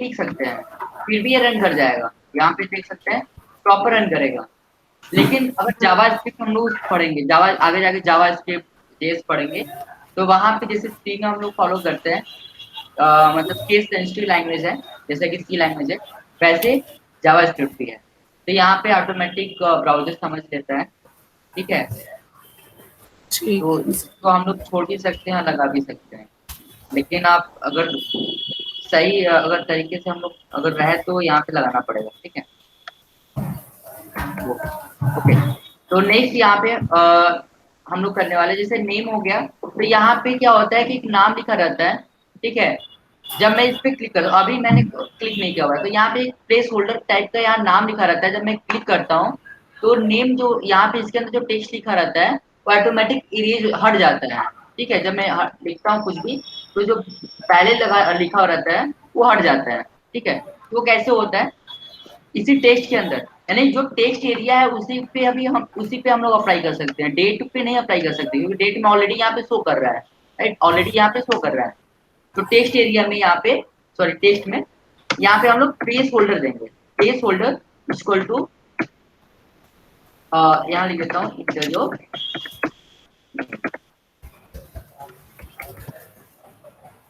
सीख सकते हैं, फिर भी ये रन कर जाएगा। यहाँ पे देख सकते हैं प्रॉपर रन करेगा। लेकिन अगर जावास्क्रिप्ट हम लोग पढ़ेंगे, जावा आगे जाके जावास्क्रिप्ट जेएस पढ़ेंगे, तो वहां पे जैसे सी में हम लोग फॉलो करते हैं, मतलब केस सेंसिटिव लैंग्वेज है जैसे कि सी लैंग्वेज है, वैसे जावास्क्रिप्ट भी है। तो यहाँ पे ऑटोमेटिक ब्राउजर समझ लेता है, ठीक है। ठीक तो है। इसको हम लोग छोड़ भी सकते हैं, लगा भी सकते हैं। लेकिन आप अगर सही अगर तरीके से हम लोग अगर रहे तो यहाँ पे लगाना पड़ेगा, ठीक है। वो ओके। तो नेक्स्ट यहाँ पे हम लोग करने वाले जैसे नेम हो गया, तो यहाँ पे क्या होता है कि एक नाम लिखा रहता है, ठीक है। जब मैं इस पे क्लिक करता हूँ, अभी मैंने क्लिक नहीं किया हुआ है, तो यहाँ पे एक प्लेस होल्डर टाइप का यहाँ नाम लिखा रहता है। जब मैं क्लिक करता हूँ तो नेम जो यहाँ पे इसके अंदर जो टेक्स्ट लिखा रहता है वो ऑटोमेटिक इरेज हट जाता है, ठीक है। जब मैं लिखता हूँ कुछ भी, तो जो पहले लगा लिखा हुआ रहता है वो हट जाता है, ठीक है। तो वो कैसे होता है, इसी टेक्स्ट के अंदर, यानी जो टेक्स्ट एरिया है उसी पे हम लोग अप्लाई कर सकते हैं। डेट पे नहीं अप्लाई कर सकते क्योंकि डेट में ऑलरेडी यहाँ पे शो कर रहा है, राइट, ऑलरेडी यहाँ पे शो कर रहा है। तो टेक्स्ट एरिया में यहाँ पे, सॉरी टेक्स्ट में यहाँ पे हम लोग प्लेस होल्डर देंगे। प्लेस होल्डर इक्वल टू, यहाँ लिख देता हूँ इंटरव्यू,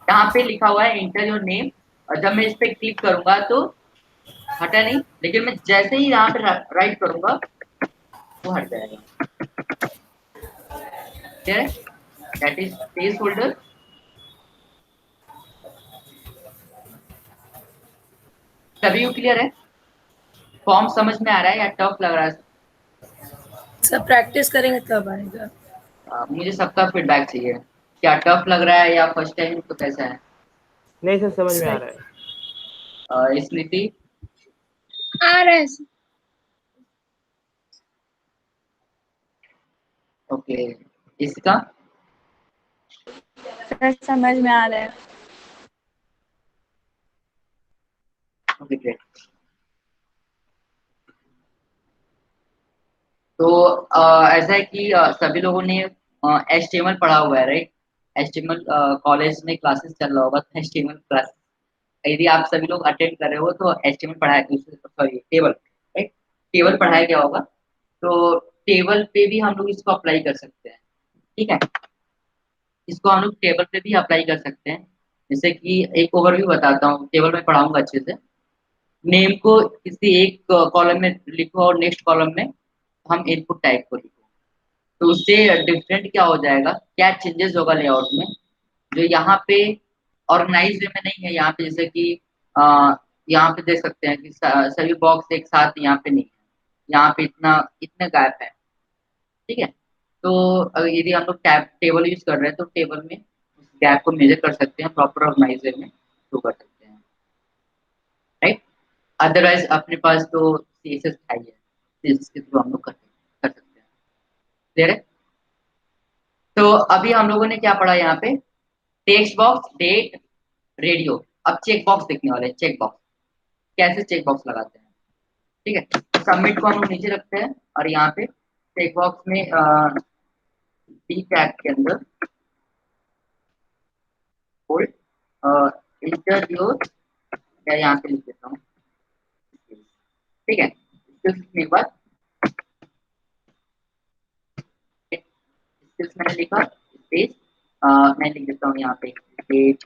यहाँ पे लिखा हुआ है इंटरव्यू नेम। और जब मैं इस पे क्लिक करूंगा तो हटा नहीं, लेकिन मैं जैसे ही यहाँ पे राइट करूंगा वो हट जाएगा, ठीक है। That is place holder. सभी क्लियर है? फॉर्म समझ में आ रहा है या टफ लग रहा है? सब प्रैक्टिस करेंगे तब आएगा। मुझे सबका फीडबैक चाहिए, क्या टफ लग रहा है या फर्स्ट टाइम तो कैसा है? नहीं सर, समझ में आ सही। रहा है। स्मृति? आ रहा है ओके, इसका? सर, समझ में आ रहा है। Okay great. तो ऐसा है कि सभी लोगों ने HTML पढ़ा हुआ है, राइट? HTML कॉलेज में क्लासेस चल रहा होगा, तो HTML क्लास यदि आप सभी लोग अटेंड कर रहे हो तो HTML पढ़ाया, सॉरी टेबल, राइट, टेबल पढ़ाया गया होगा। तो टेबल पे भी हम लोग इसको अप्लाई कर सकते हैं, ठीक है। इसको हम लोग टेबल पे भी अप्लाई कर सकते हैं। जैसे कि एक ओवरव्यू बताता हूँ, टेबल में पढ़ाऊंगा अच्छे से। नेम को किसी एक कॉलम में लिखो और नेक्स्ट कॉलम में हम इनपुट टाइप को लिखो, तो उससे डिफरेंट क्या हो जाएगा, क्या चेंजेस होगा लेआउट में, जो यहाँ पे ऑर्गेनाइज वे में नहीं है। यहाँ पे जैसे कि यहाँ पे देख सकते हैं कि सभी बॉक्स एक साथ यहाँ पे नहीं है, यहाँ पे इतना इतने गैप है, ठीक है। तो अगर यदि हम लोग टैब टेबल यूज कर रहे हैं तो टेबल में उस गैप को मेजर कर सकते हैं, प्रॉपर ऑर्गेनाइज वे में शो कर सकते हैं, राइट। अदरवाइज अपने पास तो CSS है ही है, जिसके थ्रू हम लोग कर सकते हैं। क्लियर है? तो अभी हम लोगों ने क्या पढ़ा यहाँ पे, टेक्स्ट बॉक्स, डेट, रेडियो। अब चेक बॉक्स देखने वाले हैं। चेक बॉक्स कैसे चेक बॉक्स लगाते हैं, ठीक है। सबमिट को हम लोग नीचे रखते हैं और यहाँ पे चेक बॉक्स में डी टैग के अंदर होल्ड इंटर योर, क्या यहाँ पे लिख देता हूँ, ठीक है। स्किल्स लिखने के बाद स्किल्स मैंने लिखा, स्पेस मैं लिख देता हूँ यहाँ पे डेट,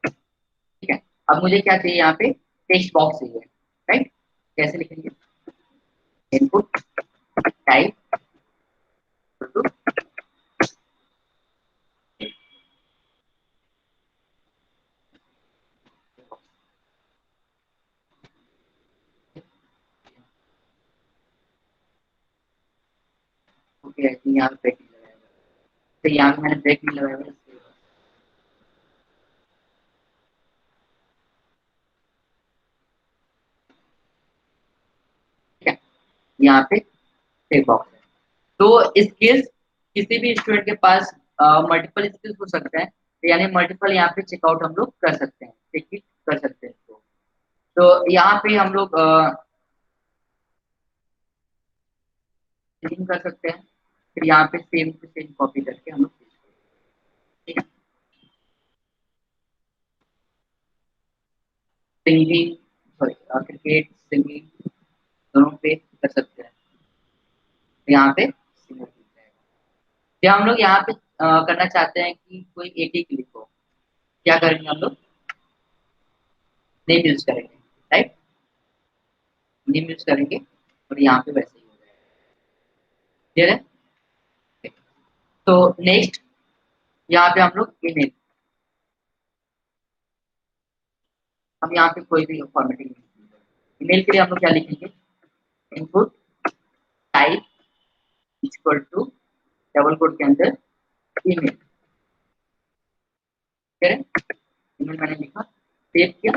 ठीक है। अब मुझे क्या चाहिए, यहाँ पे टेक्स्ट बॉक्स चाहिए, राइट। कैसे लिखेंगे, इनपुट टाइप टू, ओके। यहाँ पे ब्रेक नहीं लगाया, तो यहाँ पे मैंने ब्रेक नहीं लगाया हुआ, ठीक है। यहाँ पे टेक्स्ट बॉक्स है। तो स्किल्स किसी भी स्टूडेंट के पास मल्टीपल स्किल्स हो सकते हैं, यानी मल्टीपल यहाँ पे चेकआउट हम लोग कर सकते हैं, चेक कर सकते हैं इसको। तो यहाँ पे हम लोग लिंक कर सकते हैं, फिर यहाँ पे सेम टू सेम कॉपी करके हम लोग, ठीक है। सिंगिंग, सॉरी क्रिकेट सिंगिंग दोनों पे कर सकते हैं। तो यहाँ पे सिंगर क्लिक रहेगा। क्या हम लोग यहाँ पे करना चाहते हैं कि कोई एक ही क्लिक हो, क्या करेंगे हम लोग? नेम यूज करेंगे, राइट? नेम यूज करेंगे और यहाँ पे वैसे ही हो जाएगा। क्लियर है? तो नेक्स्ट यहाँ पे हम लोग ईमेल, हम यहाँ पे कोई भी फॉर्मेटिंग ईमेल के लिए हम लोग क्या लिखेंगे? Input type equal to double quote के अंदर ईमेल। ठीक है, ईमेल मैंने लिखा, सेव किया।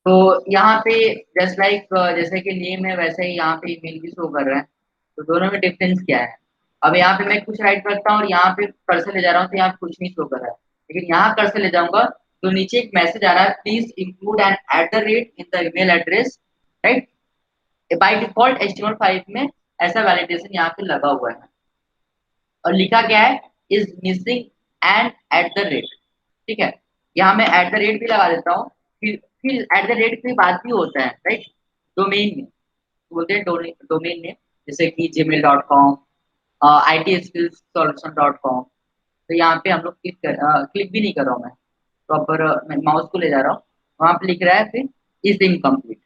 तो यहाँ पे जस्ट लाइक जैसे कि नेम है वैसे ही यहाँ पे ईमेल भी शो कर रहा है। तो दोनों में डिफरेंस क्या है? अब यहाँ पे मैं कुछ राइट करता हूँ और यहाँ पे कर्सर ले जा रहा हूँ तो यहाँ पे कुछ नहीं शो कर रहा है, लेकिन यहाँ कर्सर ले जाऊंगा तो नीचे एक मैसेज आ रहा है, please include an at the rate in the email address, right? By default HTML5 में ऐसा वैलिडेशन यहाँ पे लगा हुआ है और लिखा क्या है, is missing and at the rate. ठीक है, यहाँ मैं एट द रेट भी लगा देता हूँ, फिर एट द रेट के बाद भी होता है, राइट? डोमेन में बोलते हैं, डोमेन में जैसे कि gmail.com, itskillsolution.com। तो यहाँ पे हम लोग क्लिक भी नहीं कर रहा हूँ मैं, प्रॉपर मैं माउस को ले जा रहा हूँ, वहां पे लिख रहा है फिर इज इनकम्प्लीट,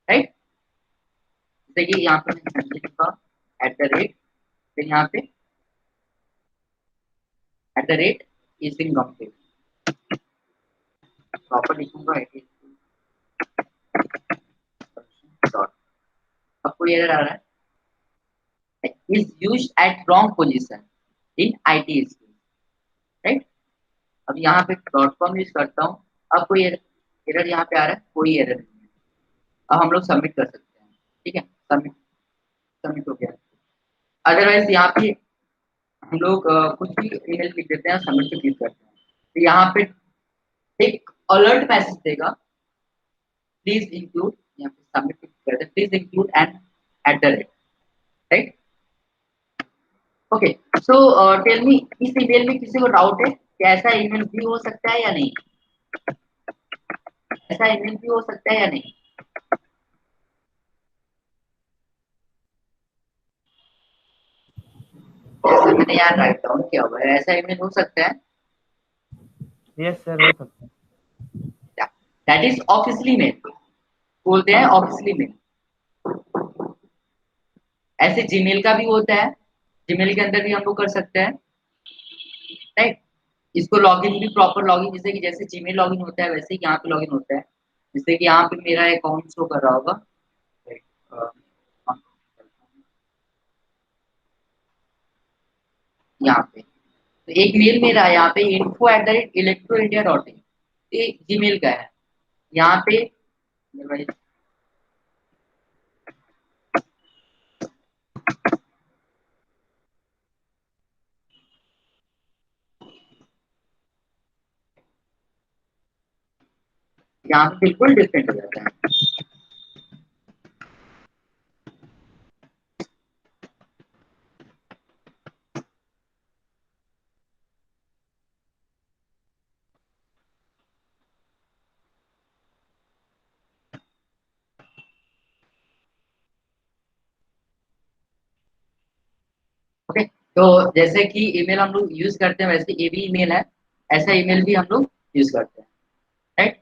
राइट? जैसे कि यहाँ पे मैं लिखूंगा एट द रेट, फिर यहाँ पे eight the rate is incomplete, proper लिखूंगा डॉट। आपको ये एरर आ रहा है, is used at wrong position in IT skills, right? अब यहाँ पे डॉट कॉम यूज करता हूँ, अब कोई एरर यहाँ पे आ रहा है? कोई एरर नहीं है। अब हम लोग सबमिट कर सकते हैं। ठीक है, सबमिट, सबमिट हो गया। अदरवाइज यहाँ पे हम लोग कुछ भी ईमेल लिख देते हैं, सबमिट पे क्लिक करते हैं, तो यहाँ पे एक अलर्ट मैसेज देगा, प्लीज इंक्लूड, यहाँ पे सबमिट पे क्लिक करते हैं, please include and at the rate, right? Okay, so tell me, इस ईमेल में किसी को डाउट है कि ऐसा ईमेल भी हो सकता है या नहीं? ऐसा ईमेल भी हो सकता है या नहीं? जैसे मैंने यहाँ राइट डाउन किया हुआ है, ऐसा ईमेल हो सकता है? यस सर, हो सकता है। दैट इज ऑफिशियली मेल, बोलते हैं ऑफिशियली मेल। ऐसे जीमेल का भी होता है, जीमेल के अंदर भी हम लोग कर सकते हैं, राइट? इसको लॉगिन भी प्रॉपर लॉगिन, जैसे कि जैसे जीमेल लॉगिन होता है वैसे ही यहाँ पे लॉगिन होता है। जैसे कि यहाँ पे मेरा अकाउंट शो कर रहा होगा, यहाँ पे तो एक मेल मेरा है यहाँ पे info@electroindia.in, ये जीमेल का है। यहाँ पे यहाँ पे बिल्कुल डिफरेंट हो जाता है। ओके, तो जैसे कि ईमेल हम लोग यूज करते हैं वैसे ये भी ईमेल है, ऐसा ईमेल भी हम लोग यूज करते हैं, राइट?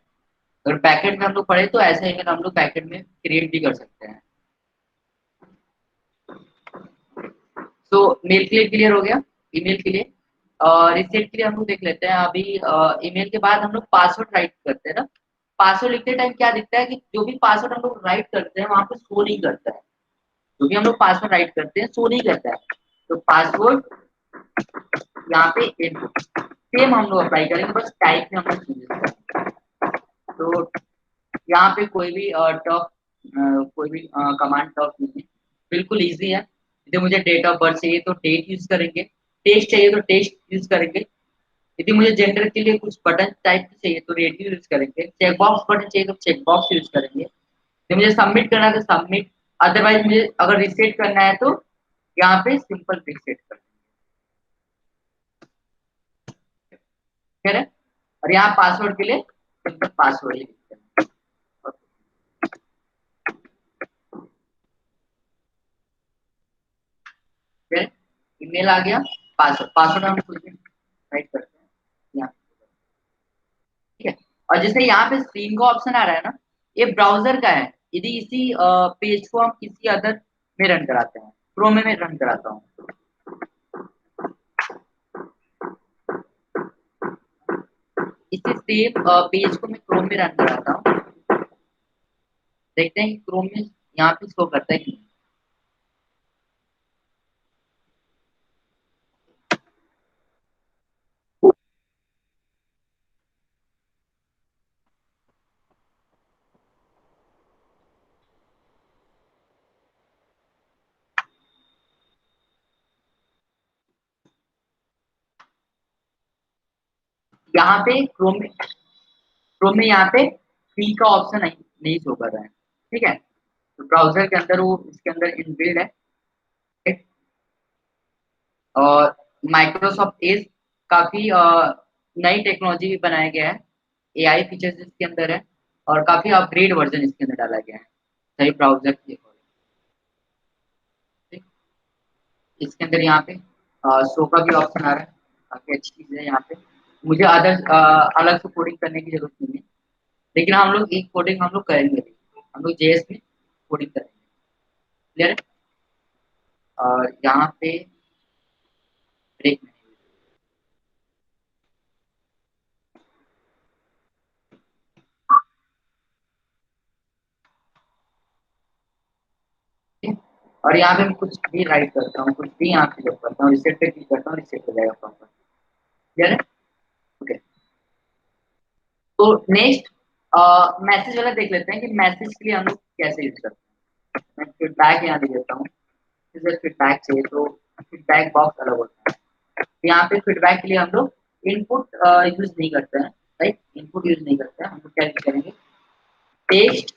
अगर पैकेट में हम लोग पढ़े तो ऐसा ईमेल हम लोग पैकेट में क्रिएट भी कर सकते हैं। तो मेल के लिए क्लियर हो गया, ईमेल के लिए। और रिसेट के लिए हम लोग देख लेते हैं अभी। ईमेल के बाद हम लोग पासवर्ड राइट करते हैं ना, पासवर्ड लिखते टाइम क्या दिखता है कि जो भी पासवर्ड हम लोग राइट करते हैं वहां पे शो नहीं करता है, जो भी हम लोग पासवर्ड राइट करते हैं शो नहीं करता है। तो पासवर्ड यहाँ पे इनपुट सेम हम लोग अप्लाई करेंगे, बस टाइप में हम लोग चेंजेस करेंगे। तो यहाँ पे कोई भी टॉप कोई भी कमांड टॉप नहीं है, बिल्कुल इजी है। यदि मुझे डेट ऑफ बर्थ चाहिए तो डेट यूज करेंगे, टेक्स्ट चाहिए तो टेक्स्ट यूज करेंगे, यदि मुझे जेंडर के लिए कुछ बटन टाइप चाहिए तो रेडियो यूज करेंगे, चेक बॉक्स बटन चाहिए तो चेक बॉक्स यूज करेंगे, यदि मुझे सबमिट करना है तो सबमिट, अदरवाइज मुझे अगर रिसेट करना है तो यहाँ पे सिंपल पिन सेट कर ठीक है। और यहाँ पासवर्ड के लिए सिंपल पासवर्ड ही लिखते हैं। फिर ईमेल आ गया, पासवर्ड पासवर्ड हम कुछ भी राइट करते हैं यहाँ, ठीक है। और जैसे यहाँ पे स्क्रीन का ऑप्शन आ रहा है ना, ये ब्राउजर का है। यदि इसी पेज को हम किसी अदर में रन कराते हैं, क्रोम में रन कराता हूँ, इसी सेम पेज को मैं क्रोम में रन कराता हूँ, देखते हैं कि क्रोम में यहाँ पे शो करता है कि नहीं। यहाँ पे क्रोम में यहाँ पे फ्री का ऑप्शन नहीं शो कर रहा है, ठीक है। तो ब्राउजर के अंदर वो इसके अंदर इनबिल्ड है, ठीक? और माइक्रोसॉफ्ट एज काफी नई टेक्नोलॉजी भी बनाया गया है, एआई फीचर्स इसके अंदर है, और काफी अपग्रेड वर्जन इसके अंदर डाला गया है सही ब्राउजर के according, ठीक? इसके अंदर यहाँ पे शो का भी ऑप्शन आ रहा है, काफी अच्छी चीज है। यहाँ पे मुझे अदर अलग से कोडिंग करने की जरूरत नहीं है, लेकिन हम लोग एक कोडिंग हम लोग करेंगे, हम लोग जेएस में कोडिंग करेंगे, क्लियर है। और यहाँ पे ब्रेक और यहाँ पे मैं कुछ भी राइट करता हूँ, कुछ भी यहाँ पे जब करता हूँ, रिसेट पे क्लिक करता हूँ, रिसेट हो जाएगा प्रॉपर, क्लियर है। ओके, तो नेक्स्ट मैसेज वाला देख लेते हैं कि मैसेज के लिए हम लोग कैसे यूज करते हैं। मैं फीडबैक यहाँ दे देता हूँ, जैसे फीडबैक चाहिए तो फीडबैक बॉक्स अलग होता है। यहाँ पे फीडबैक के लिए हम लोग इनपुट यूज नहीं करते हैं, राइट, इनपुट यूज नहीं करते हैं, हम लोग क्या यूज करेंगे, टेक्स्ट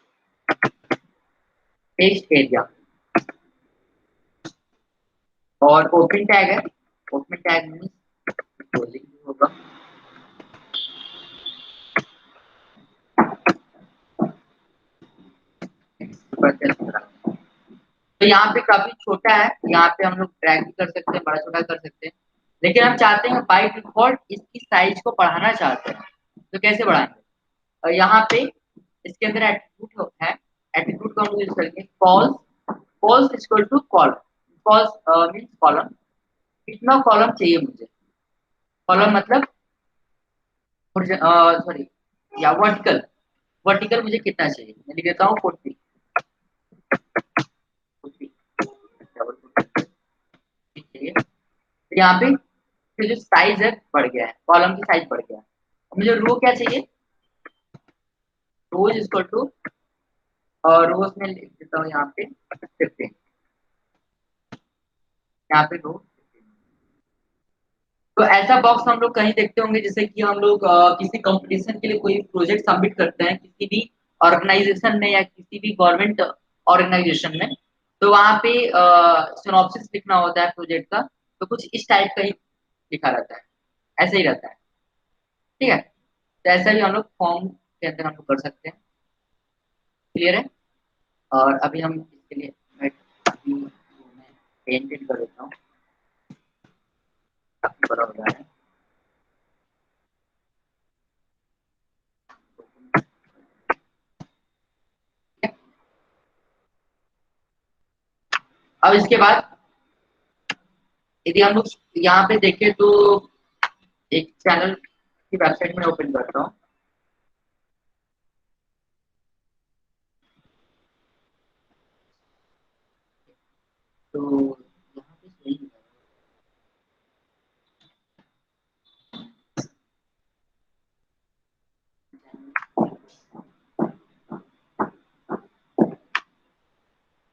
टेक्स्ट एरिया और ओपन टैग है, ओपन टैग मीन्स क्लोजिंग होगा, तो यहाँ पे काफी छोटा है, यहाँ पे हम लोग ड्रैग भी कर सकते हैं, बड़ा छोटा कर सकते हैं, लेकिन हम चाहते हैं बाय डिफॉल्ट इसकी साइज को बढ़ाना चाहते हैं, तो कैसे बढ़ाएंगे। और यहाँ पे इसके अंदर एट्रीब्यूट है, एट्रीब्यूट का हम यूज करेंगे false, false equal to column, false means column, कितना कॉलम चाहिए मुझे, कॉलम मतलब सॉरी या वर्टिकल, वर्टिकल मुझे कितना चाहिए, मैं लिख देता हूँ 40, 40 चाहिए। तो यहाँ पे फिर जो साइज है बढ़ गया है, कॉलम की साइज बढ़ गया है, मुझे रो क्या चाहिए, रोज इक्वल टू, और रोज में लिख देता हूँ यहाँ पे 15, यहाँ पे रो। तो ऐसा बॉक्स हम लोग कहीं देखते होंगे, जैसे कि हम लोग किसी कंपटीशन के लिए कोई प्रोजेक्ट सबमिट करते हैं किसी भी ऑर्गेनाइजेशन में या किसी भी गवर्नमेंट ऑर्गेनाइजेशन में, तो वहाँ पे सिनॉप्सिस लिखना होता है प्रोजेक्ट का, तो कुछ इस टाइप का ही लिखा रहता है, ऐसे ही रहता है, ठीक है। तो ऐसा भी हम लोग फॉर्म के अंदर हम लोग कर सकते हैं, क्लियर है। और अभी हम इसके लिए मैं अभी मैं पेंटेड कर देता हूँ, काफी बड़ा हो रहा है। अब इसके बाद यदि हम लोग यहाँ पे देखें तो एक चैनल की वेबसाइट में ओपन करता हूँ, तो यहाँ पे सही है।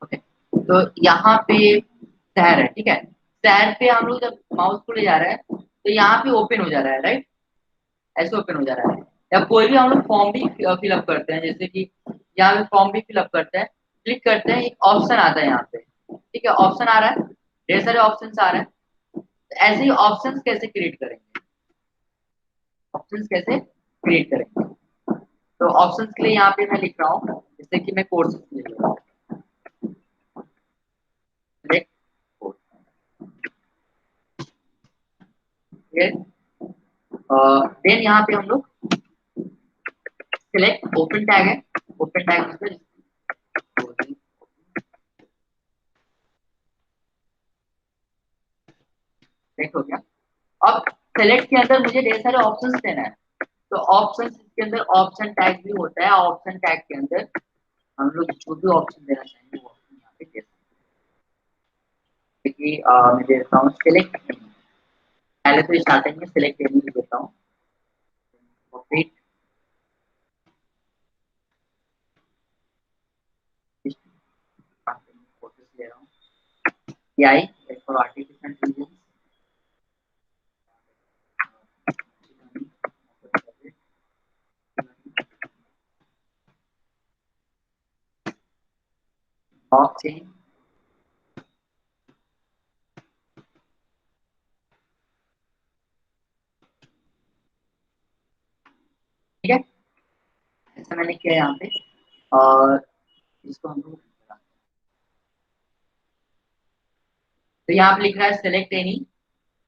ओके, तो यहाँ पे शहर है, ठीक है, शहर पे हम लोग जब माउस को ले जा रहे हैं तो यहाँ पे ओपन हो जा रहा है, राइट, ऐसे ओपन हो जा रहा है। या कोई भी हम लोग फॉर्म भी फिलअप करते हैं, जैसे कि यहाँ पे फॉर्म भी फिलअप करते हैं, क्लिक करते हैं, एक ऑप्शन आता है यहाँ पे, ठीक है, ऑप्शन आ रहा है, ढेर सारे ऑप्शंस आ रहे हैं, तो ऐसे ही ऑप्शंस कैसे क्रिएट करेंगे, ऑप्शंस कैसे क्रिएट करेंगे। तो ऑप्शंस के लिए यहाँ पे मैं लिख रहा हूँ, जैसे कि मैं कोर्सेज ले रहा हूँ, देन यहाँ पे हम लोग सिलेक्ट ओपन टैग है, ओपन टैग सेलेक्ट हो गया। अब सेलेक्ट के अंदर मुझे ढेर सारे ऑप्शंस देना है, तो ऑप्शंस के अंदर ऑप्शन टैग भी होता है, ऑप्शन टैग के अंदर हम लोग जो भी ऑप्शन देना चाहेंगे वो ऑप्शन यहाँ पे दे सकते हैं। कि मैं दे देता हूँ सिलेक्ट, पहले तो स्टार्टिंग में सिलेक्ट एनी देता हूँ, फिर फोटोज ले रहा हूँ, AI for artificial intelligence, blockchain, ठीक है, ऐसा मैंने किया यहाँ पे। और इसको हम लोग, तो यहाँ पे लिख रहा है सिलेक्ट एनी,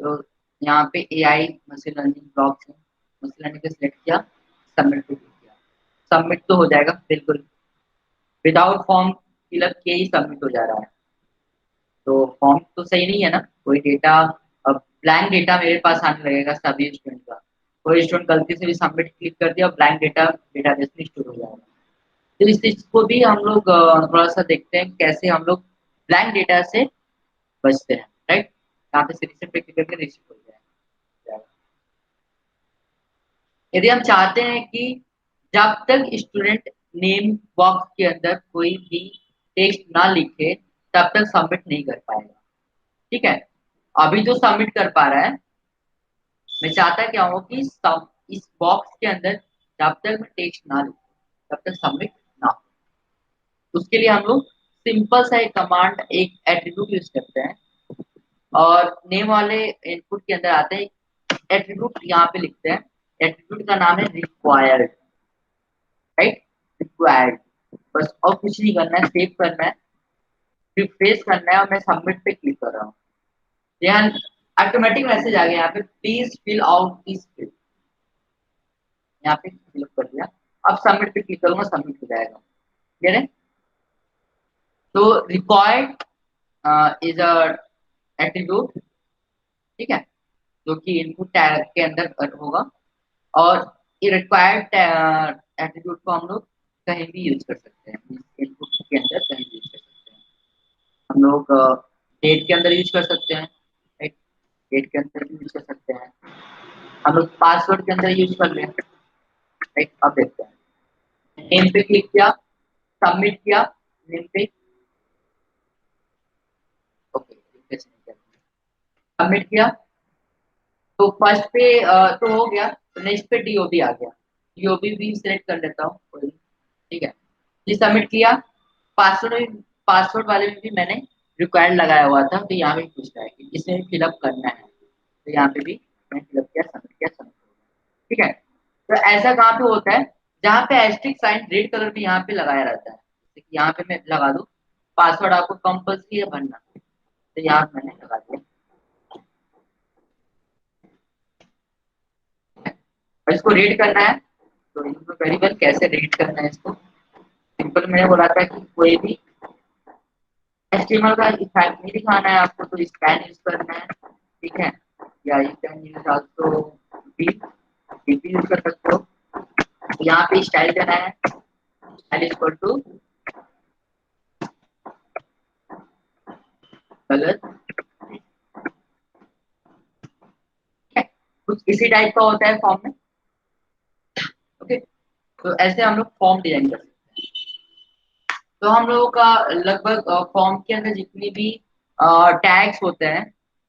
तो यहाँ पे AI machine learning blockchain machine learning को सिलेक्ट किया, सबमिट पे क्लिक किया, सबमिट तो हो जाएगा बिल्कुल, विदाउट फॉर्म फिलअप किए ही सबमिट हो जा रहा है। तो फॉर्म तो सही नहीं है ना, कोई डेटा, अब ब्लैंक डेटा मेरे पास आने लगेगा सभी स्टूडेंट का, कोई स्टूडेंट गलती से भी सबमिट क्लिक कर दिया, ब्लैंक डेटा डेटाबेस में स्टोर हो जाएगा। तो इस चीज को भी हम लोग थोड़ा सा देखते हैं कैसे हम लोग ब्लैंक डेटा से बचते हैं, राइट। यहाँ पे सिलेक्शन पे क्लिक करके रिसीव हो जाएगा। यदि हम चाहते हैं कि जब तक स्टूडेंट नेम बॉक्स के अंदर कोई भी टेक्स्ट ना लिखे तब तक सबमिट नहीं कर पाएगा, ठीक है। अभी जो सबमिट कर पा रहा है, मैं चाहता क्या हूँ कि सब इस बॉक्स के अंदर जब तक मैं टेक्स्ट ना लिखूं तब तक सबमिट ना हो। उसके लिए हम लोग सिंपल सा एक कमांड, एक एट्रीब्यूट यूज करते हैं, और नेम वाले इनपुट के अंदर आते हैं एट्रीब्यूट, यहाँ पे लिखते हैं एट्रीब्यूट का नाम है रिक्वायर्ड, राइट, रिक्वायर्ड, बस और कुछ नहीं करना है, सेव करना है, रिफ्रेश करना है, और मैं सबमिट पे क्लिक कर रहा हूँ। यहाँ ऑटोमेटिक मैसेज आ गया, यहाँ पे please fill out this field, यहाँ पे फिल कर दिया। अब सबमिट पे क्लिक करूंगा, सबमिट हो जाएगा, ठीक है। तो रिक्वायर्ड इज अ एट्रीब्यूट, ठीक है, जो कि इनपुट टैग के अंदर होगा, और ये रिक्वायर्ड एट्रीब्यूट को हम लोग कहीं भी यूज कर सकते हैं, इनपुट के अंदर कहीं भी यूज कर सकते हैं। हम लोग डेट के अंदर यूज कर सकते हैं, राइट, डेट के अंदर भी यूज कर सकते हैं, हम लोग पासवर्ड के अंदर यूज कर लें, राइट। अब देखते हैं, नेम पे क्लिक किया, सबमिट किया, नेम पे ओके, सबमिट किया, तो फर्स्ट पे तो हो गया, तो नेक्स्ट पे DOB आ गया, DOB भी सिलेक्ट कर लेता हूँ, ठीक है। ये सबमिट किया, पासवर्ड, पासवर्ड वाले में भी मैंने रिक्वायर्ड लगाया हुआ था, तो यहाँ पे पूछ रहा है कि इसे फिलअप करना है, तो यहाँ पे भी मैं फिलअप किया, सबमिट किया, सबमिट हो गया, ठीक है। तो ऐसा कहाँ पे होता है, जहाँ पे एस्ट्रिक साइन रेड कलर में यहाँ पे लगाया रहता है, जैसे कि यहाँ पे मैं लगा दूँ पासवर्ड आपको कंपल्सरी है भरना, तो यहाँ पे मैंने लगा दिया, और इसको रीड करना है, तो इसको वेरी वेल कैसे रीड करना है इसको, सिंपल मैंने बोला था कि कोई भी HTML का इफेक्ट नहीं दिखाना है आपको, तो स्पैन यूज करना है, ठीक है, या you can use also DP use कर सकते हो। तो यहाँ पे स्टाइल देना है, स्टाइल इक्वल टू कलर, कुछ इसी टाइप का होता है फॉर्म में, ओके। तो ऐसे हम लोग फॉर्म डिजाइन कर सकते हैं। तो हम लोगों का लगभग फॉर्म के अंदर जितनी भी टैग्स होते हैं,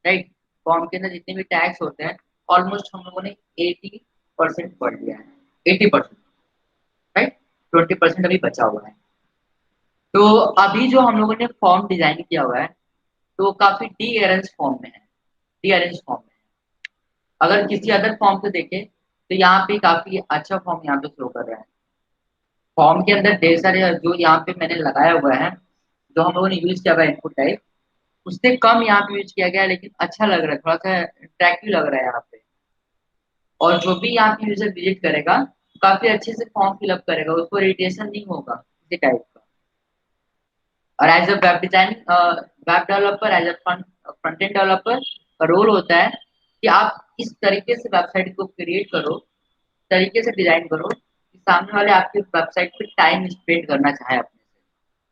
राइट, फॉर्म के अंदर जितने भी टैग्स होते हैं ऑलमोस्ट हम लोगों ने 80% पढ़ लिया है, 80%, राइट, 20% अभी बचा हुआ है। तो अभी जो हम लोगों ने फॉर्म डिजाइन किया हुआ है, तो काफी डी अरेंज फॉर्म में है, डी अरेंज फॉर्म में है। अगर किसी अदर फॉर्म को देखें तो यहाँ पे काफी अच्छा फॉर्म यहाँ पे शो कर रहा है। फॉर्म के अंदर ढेर सारे जो यहाँ पे मैंने लगाया हुआ है, जो हम लोगों ने यूज किया हुआ है इनपुट टाइप, उससे कम यहाँ पे यूज किया गया है, लेकिन अच्छा लग रहा है, थोड़ा सा अट्रैक्टिव लग रहा है यहाँ पे। और जो भी यहाँ पे यूजर विजिट करेगा काफी अच्छे से फॉर्म फिलअप करेगा, उसको इरिटेशन नहीं होगा किसी टाइप का। और as a web design web developer, as a front end developer का रोल होता है कि आप इस तरीके से वेबसाइट को क्रिएट करो, तरीके से डिजाइन करो कि सामने वाले आपकी वेबसाइट पे टाइम स्पेंड करना चाहे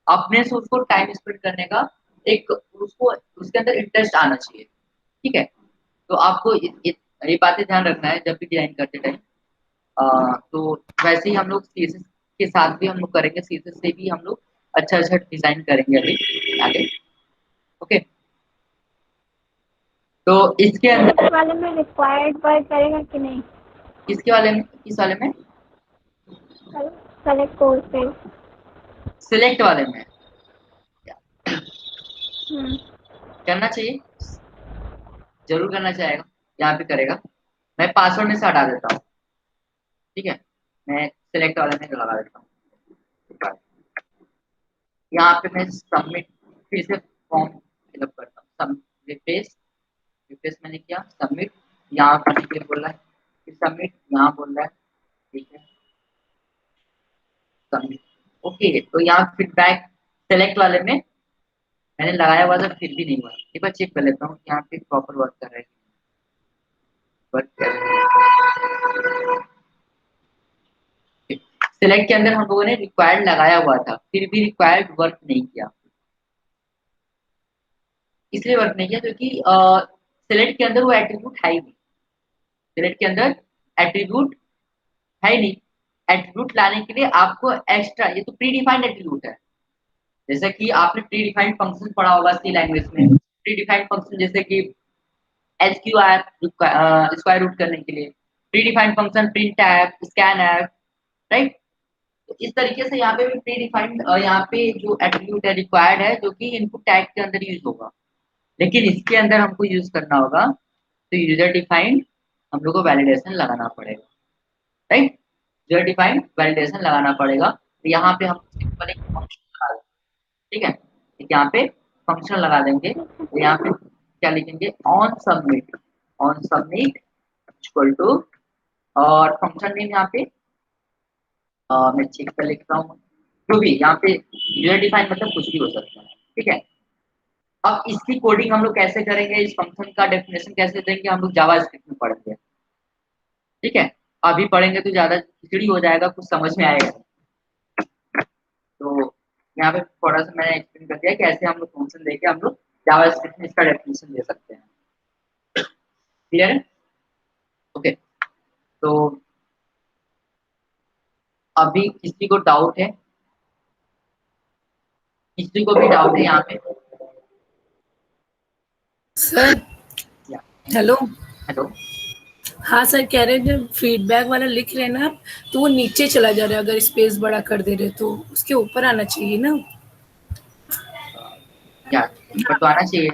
अपने से उसको टाइम स्पेंड करने का एक उसको उसके अंदर इंटरेस्ट आना चाहिए। ठीक है, तो आपको ये बातें ध्यान रखना है जब भी डिजाइन करते टाइम। तो वैसे ही हम लोग सीएसएस के साथ भी हम लोग करेंगे, सीएसएस से भी हम लोग अच्छा अच्छा डिजाइन करेंगे अभी आगे। ओके, तो इसके अंदर इस वाले में रिक्वायर्ड वर्क करेगा कि नहीं? इसके वाले में, इस वाले में सेलेक्ट कोर्स पे। सिलेक्ट वाले में हम्म। करना चाहिए, जरूर करना चाहेगा, यहाँ पे करेगा। मैं पासवर्ड में से हटा देता हूँ। ठीक है, मैं सिलेक्ट वाले में लगा देता हूँ। यहाँ पे मैं सबमिट फिर से फॉर्म फिलअप करता हूँ, रिफ्रेश, रिफ्रेश मैंने किया, सबमिट यहाँ पर नीचे बोल रहा है, फिर सबमिट यहाँ बोल रहा है। ठीक है, सबमिट। ओके, तो यहाँ फीडबैक सेलेक्ट वाले में मैंने लगाया हुआ था, फिर भी नहीं हुआ। एक बार चेक कर लेता हूँ यहाँ पे प्रॉपर वर्क कर रहा है, वर्क कर रहा है। सिलेक्ट के अंदर हम लोगों ने रिक्वायर्ड लगाया हुआ था, फिर भी रिक्वायर्ड वर्क नहीं किया। इसलिए वर्क नहीं किया क्योंकि सिलेक्ट के अंदर वो एट्रीब्यूट है ही नहीं, सिलेक्ट के अंदर एट्रीब्यूट है ही नहीं। एट्रीब्यूट लाने के लिए आपको एक्स्ट्रा, ये तो प्री डिफाइंड एट्रीब्यूट है। जैसे कि आपने प्री डिफाइंड फंक्शन पढ़ा होगा सी लैंग्वेज में, प्री डिफाइंड फंक्शन जैसे कि एसक्यूआर स्क्वायर रूट करने के लिए, pre defined function print F, scan F, right. तो इस तरीके से यहाँ पे भी प्री डिफाइंड यहाँ पे जो एट्रीब्यूट है रिक्वायर्ड है, जो कि इनपुट टैग के अंदर यूज होगा। लेकिन इसके अंदर हमको यूज करना होगा तो यूजर डिफाइंड हम लोग को वैलिडेशन लगाना पड़ेगा, राइट। यूजर डिफाइंड वैलिडेशन लगाना पड़ेगा, तो यहाँ पे हम सिंपल एक फंक्शन लगा देंगे। ठीक है, एक यहाँ पे फंक्शन लगा देंगे, तो यहाँ पे क्या लिखेंगे, on submit, on submit equal to, और फंक्शन नेम यहाँ पे मैं चेक कर लिखता हूँ, जो भी यहाँ पे यूजर डिफाइंड मतलब कुछ भी हो सकता है। ठीक है, अब इसकी कोडिंग हम लोग कैसे करेंगे, इस फंक्शन का डेफिनेशन कैसे देंगे, हम लोग जावास्क्रिप्ट में पढ़ेंगे। ठीक है, अभी पढ़ेंगे तो ज्यादा खिचड़ी हो जाएगा, कुछ समझ में आएगा। तो यहाँ पे थोड़ा सा मैंने एक्सप्लेन कर दिया कि ऐसे हम लोग फंक्शन देके हम लोग जावास्क्रिप्ट में इसका डेफिनेशन दे सकते हैं। क्लियर है? ओके, तो अभी किसी को डाउट है, किसी को भी डाउट है यहाँ पे? सर या हेलो। हेलो, हाँ सर, कह रहे हैं जब फीडबैक वाला लिख रहे हैं ना आप, तो वो नीचे चला जा रहा है। अगर स्पेस बड़ा कर दे रहे तो उसके ऊपर आना चाहिए ना। क्या ऊपर तो आना चाहिए,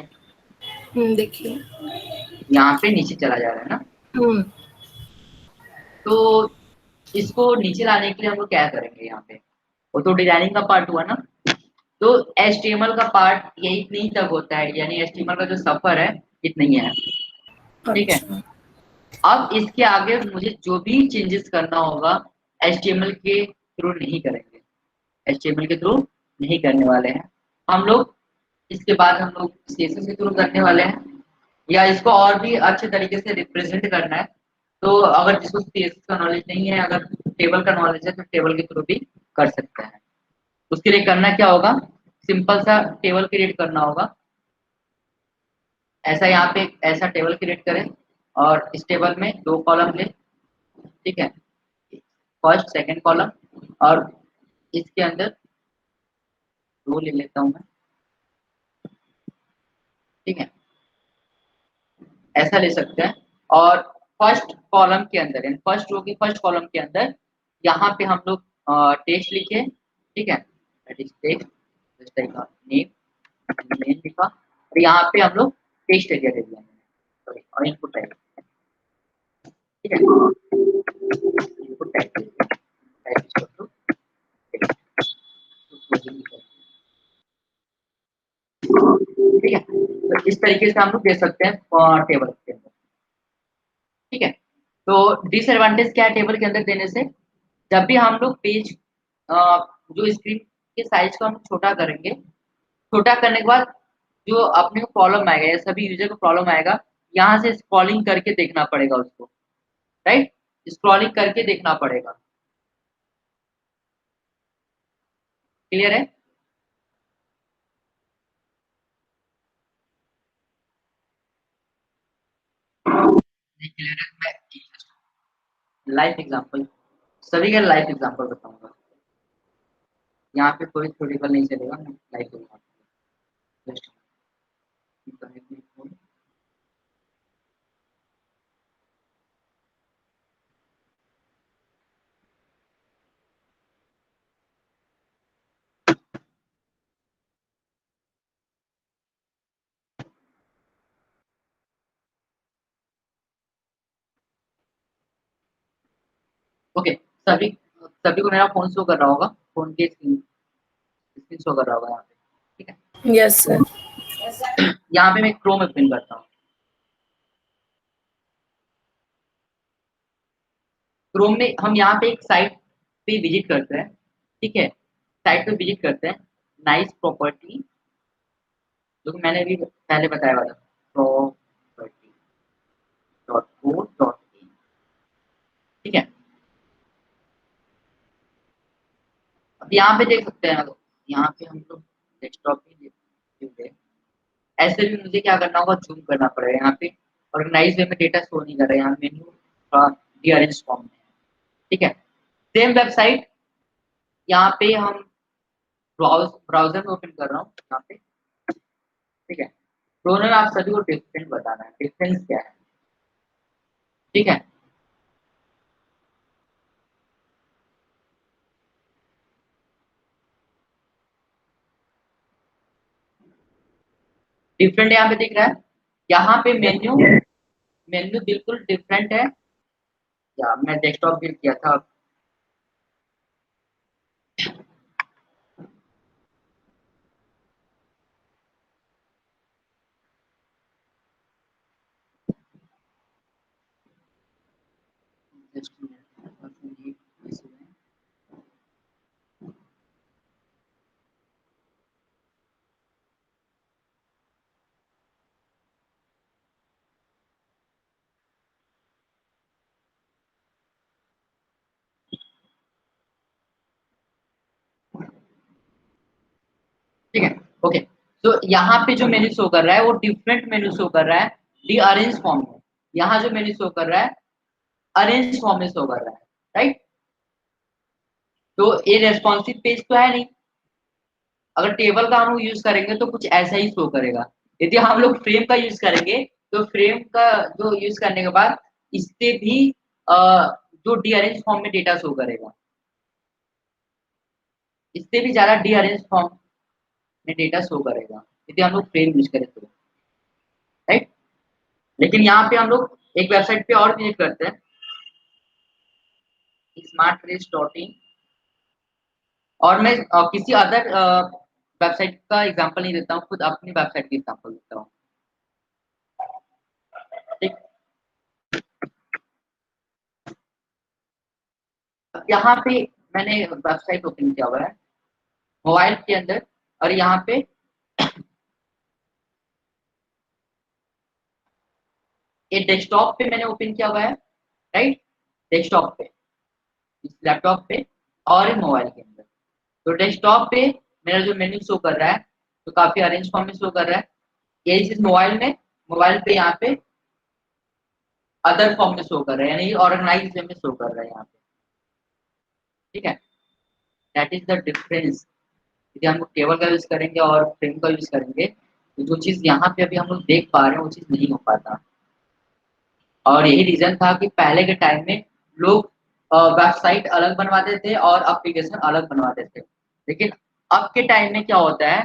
देखिए। यहाँ पे नीचे चला जा रहा है ना। हम्म। तो इसको नीचे लाने के लिए हम लोग क्या करेंगे यहाँ पे, वो तो डिजाइनिंग का पार्ट हुआ ना। तो HTML का पार्ट यही इतनी तक होता है, यानी HTML का जो सफर है इतना ही है। ठीक है, अच्छा। अब इसके आगे मुझे जो भी चेंजेस करना होगा HTML के थ्रू नहीं करेंगे, HTML के थ्रू नहीं करने वाले हैं हम लोग। इसके बाद हम लोग CSS के थ्रू करने वाले हैं, या इसको और भी अच्छे तरीके से रिप्रेजेंट करना है। तो अगर जिसको CSS का नॉलेज नहीं है, अगर टेबल का नॉलेज है तो टेबल के थ्रू भी कर सकते हैं। उसके लिए करना क्या होगा, सिंपल सा टेबल क्रिएट करना होगा। ऐसा यहाँ पे ऐसा टेबल क्रिएट करें और इस टेबल में 2 कॉलम ले। ठीक है, फर्स्ट सेकंड कॉलम, और इसके अंदर 2 ले लेता हूँ मैं। ठीक है, ऐसा ले सकते हैं। और फर्स्ट कॉलम के अंदर, यानी फर्स्ट रो के फर्स्ट कॉलम के अंदर यहाँ पे हम लोग टेक्स्ट लिखे। ठीक है, that is text just like name, name लिखा, और यहाँ पे हम लोग टेस्ट एरिया दे दिया सॉरी और इनपुट टाइप, ठीक है, इनपुट टाइप ठीक है। तो इस तरीके से हम लोग दे सकते हैं टेबल के अंदर, ठीक है। तो डिसएडवांटेज क्या है टेबल के अंदर देने से, जब भी हम लोग पेज जो स्क्रीन के साइज को हम छोटा करेंगे, छोटा करने के बाद जो अपने को प्रॉब्लम आएगा या सभी यूजर को प्रॉब्लम आएगा, यहाँ से स्क्रॉलिंग करके देखना पड़ेगा उसको, राइट, स्क्रॉलिंग करके देखना पड़ेगा, क्लियर है। नहीं क्लियर है, मैं लाइव एग्जांपल, सभी का लाइव एग्जांपल बताऊंगा, यहाँ पे कोई थ्योरेटिकल नहीं चलेगा, मैं लाइव एग्जांपल जस्ट ओके। सभी सभी को मेरा फोन शो कर रहा होगा, फोन के स्क्रीन स्क्रीन शो कर रहा होगा यहाँ पे, ठीक है। Yes sir. यहाँ पे मैं क्रोम ओपन करता हूँ, क्रोम में हम यहाँ पे एक साइट पे विजिट करते हैं, ठीक है, साइट पे विजिट करते हैं, नाइस प्रॉपर्टी, जो कि मैंने अभी पहले बताया वाला property dot co dot in, ठीक है। अब यहाँ पे देख सकते हैं, यहाँ पे हम लोग डेस्कटॉप पे देख, ऐसे भी मुझे क्या करना होगा, जूम करना पड़ेगा, यहाँ पे ऑर्गेनाइज वे में डेटा शो नहीं कर रहा है, यहाँ मेन्यू थोड़ा डीअरेंज फॉर्म में है, ठीक है। सेम वेबसाइट यहाँ पे हम ब्राउजर में ओपन कर रहा हूँ यहाँ पे, ठीक है। दोनों में आप सभी को डिफरेंट बताना है, डिफरेंस क्या है, ठीक है। डिफरेंट यहाँ पे दिख रहा है, यहाँ पे मेन्यू मेन्यू बिल्कुल डिफरेंट है, या मैं डेस्कटॉप क्लिक किया था, ठीक है, ओके। तो यहाँ पे जो मेन्यू शो कर रहा है वो डिफरेंट मेन्यू शो कर रहा है, रीअरेंज फॉर्म में, यहाँ जो मेन्यू शो कर रहा है अरेंज फॉर्म में शो कर रहा है, राइट। तो ये रेस्पॉन्सिव पेज तो है नहीं, अगर टेबल का हम लोग यूज करेंगे तो कुछ ऐसा ही शो करेगा, यदि हम लोग फ्रेम का यूज करेंगे तो फ्रेम का जो यूज करने के बाद इससे भी जो डीअरेंज फॉर्म में डेटा शो करेगा, इससे भी ज्यादा डीअरेंज फॉर्म में डेटा शो करेगा यदि हम लोग फ्रेम यूज करें तो, राइट। लेकिन यहाँ पे हम लोग एक वेबसाइट पे और विजिट करते हैं, स्मार्ट रेस डॉट इन, और मैं किसी अदर वेबसाइट का एग्जांपल नहीं देता हूँ, खुद अपनी वेबसाइट की एग्जांपल देता हूँ, ठीक। यहाँ पे मैंने वेबसाइट ओपन किया हुआ है मोबाइल के अंदर, और यहाँ पे ये डेस्कटॉप पे मैंने ओपन किया हुआ है, राइट, डेस्कटॉप पे, लैपटॉप पे और मोबाइल के अंदर। तो डेस्कटॉप पे मेरा जो मेन्यू शो कर रहा है तो काफी अरेंज फॉर्म में शो कर रहा है, यही चीज मोबाइल में, मोबाइल पे यहाँ पे अदर फॉर्म में शो कर रहा है, यानी ऑर्गेनाइज वे में शो कर रहा है यहाँ पे, ठीक है। दैट इज द डिफरेंस, यदि हम लोग टेबल का यूज करेंगे और फ्रेम का यूज करेंगे तो जो चीज यहाँ पे अभी हम लोग देख पा रहे हैं वो चीज नहीं हो पाता, और यही रीजन था कि पहले के टाइम में लोग वेबसाइट अलग बनवाते थे और एप्लीकेशन अलग बनवाते थे, लेकिन अब के टाइम में क्या होता है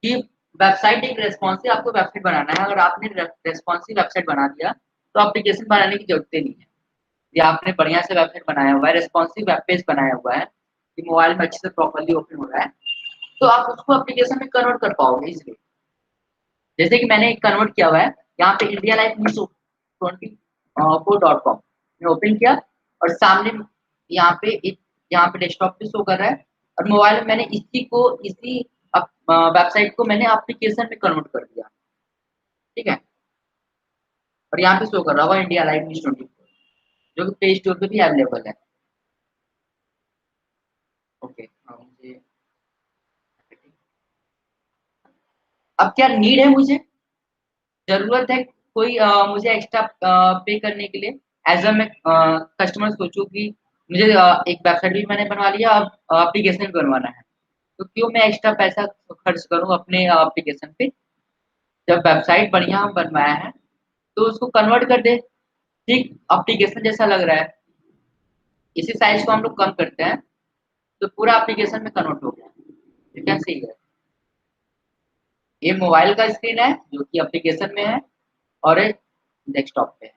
कि वेबसाइट एक रेस्पॉन्सिव आपको वेबसाइट बनाना है। अगर आपने रेस्पॉन्सिव वेबसाइट बना दिया तो एप्लीकेशन बनाने की जरूरत ही नहीं है। या आपने बढ़िया से वेबसाइट बनाया हुआ है, रेस्पॉन्सिव वेब पेज बनाया हुआ है कि मोबाइल में अच्छे से प्रॉपर्ली ओपन हो रहा है, तो आप उसको एप्लीकेशन में कन्वर्ट कर पाओगे इजीली। जैसे कि मैंने कन्वर्ट किया हुआ है यहाँ पे इंडिया लाइफ न्यूज 24.com में ओपन किया और सामने यहाँ पे डेस्कटॉप पे शो कर रहा है और मोबाइल में मैंने इसी वेबसाइट को मैंने एप्लीकेशन में कन्वर्ट कर दिया। ठीक है, और यहाँ पे शो कर रहा होगा इंडिया लाइव न्यूज 24 जो कि प्ले स्टोर पे भी अवेलेबल है। ओके, मुझे अब क्या नीड है, मुझे जरूरत है कोई मुझे एक्स्ट्रा पे करने के लिए। एज अ मैं कस्टमर सोचूं कि मुझे एक वेबसाइट भी मैंने बनवा लिया, अब एप्लीकेशन भी बनवाना है, तो क्यों मैं एक्स्ट्रा पैसा खर्च करूं अपने एप्लीकेशन पे, जब वेबसाइट बढ़िया बनवाया है तो उसको कन्वर्ट कर दे। ठीक एप्लीकेशन जैसा लग रहा है, इसी साइज को हम लोग कम करते हैं तो पूरा एप्लीकेशन में कन्वर्ट हो गया। ये क्या सही है? ये मोबाइल का स्क्रीन है जो कि एप्लीकेशन में है और एक डेस्कटॉप पे है।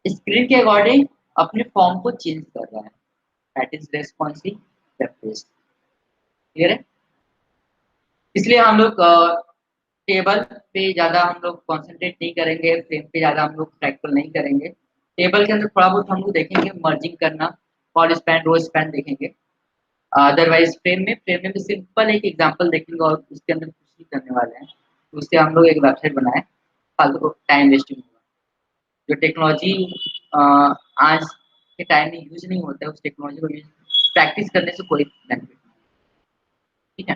स्क्रीन के अकॉर्डिंग अपने फॉर्म को चेंज कर रहा है, that is responsive web page. Clear है? इसलिए हम लोग टेबल पे ज़्यादा हम लोग कॉन्सेंट्रेट नहीं करेंगे, फ्रेम पे ज़्यादा हम लोग टैकल नहीं करेंगे। टेबल के अंदर थोड़ा बहुत हम लोग देखेंगे मर्जिंग करना, कॉल स्पैन रो स्पैन देखेंगे। अदरवाइज फ्रेम में भी सिंपल एक एग्जांपल देखेंगे और उसके अंदर कुछ नहीं करने वाले हैं, तो उससे हम लोग एक वेबसाइट बनाए, फालतू टाइम वेस्टिंग होगा। जो टेक्नोलॉजी आज के टाइम में यूज नहीं होता है, उस टेक्नोलॉजी को यूज प्रैक्टिस करने से कोई बेनिफिट नहीं। ठीक है,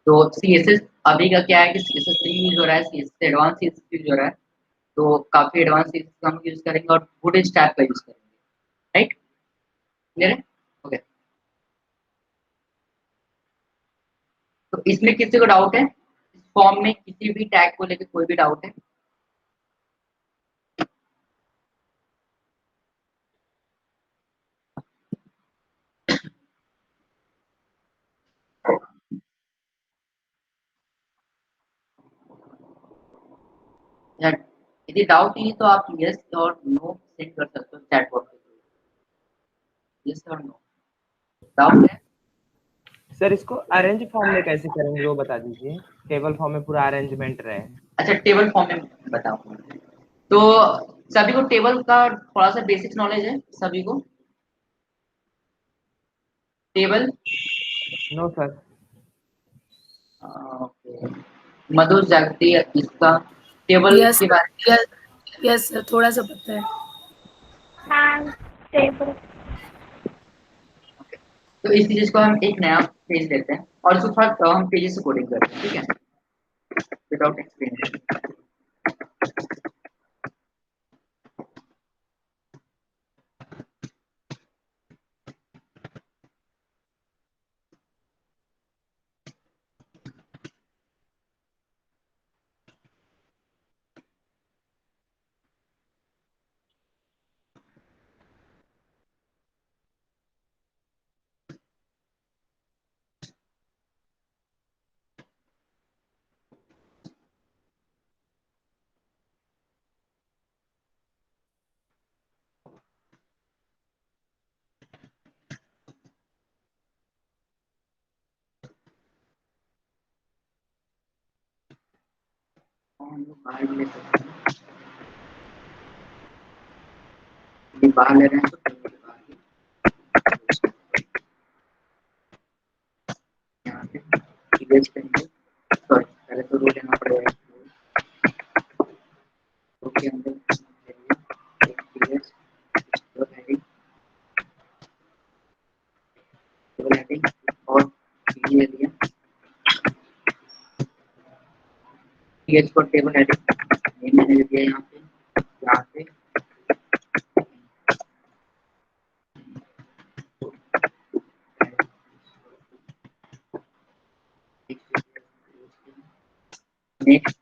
तो CSS अभी का क्या है कि CSS नहीं यूज हो रहा है, CSS एडवांस CSS यूज हो रहा है, तो काफी एडवांस CSS हम यूज करेंगे और गुड स्टैक का यूज करेंगे। राइट? क्लियर है? ओके, तो इसमें किसी को डाउट है? इस फॉर्म में किसी भी टैग को लेकर कोई भी डाउट है? या यदि डाउट नहीं है तो आप यस और नो सेंड कर सकते हो चैट बॉक्स पे। यस और नो डाउट है? सर इसको अरेंज फॉर्म में कैसे करेंगे वो बता दीजिए, टेबल फॉर्म में पूरा अरेंजमेंट रहे। अच्छा, टेबल फॉर्म में बताओ। तो सभी को टेबल का थोड़ा सा बेसिक नॉलेज है सभी को? Table no sir. Okay, Madhu जागती है इसका टेबल यस के बारे में। यस यस सर, थोड़ा सा पता है। हाँ टेबल। ओके, तो इस चीज को हम एक नया पेज लेते हैं और उसको थोड़ा हम पेजेस से कोडिंग करते हैं। ठीक है, विदाउट एक्सप्लेनेशन। हम लोग बाहर भी ले सकते हैं, यदि बाहर ले रहे हैं तो टेबल के बाहर भी। यहाँ पे इमेज करेंगे, सॉरी पहले तो रो लेना पड़ेगा। रो के अंदर एक इमेज टेबल हेडिंग और ये लिया पीएच को टेबल हेडिंग ये मैंने दिया यहाँ पे नेक्स्ट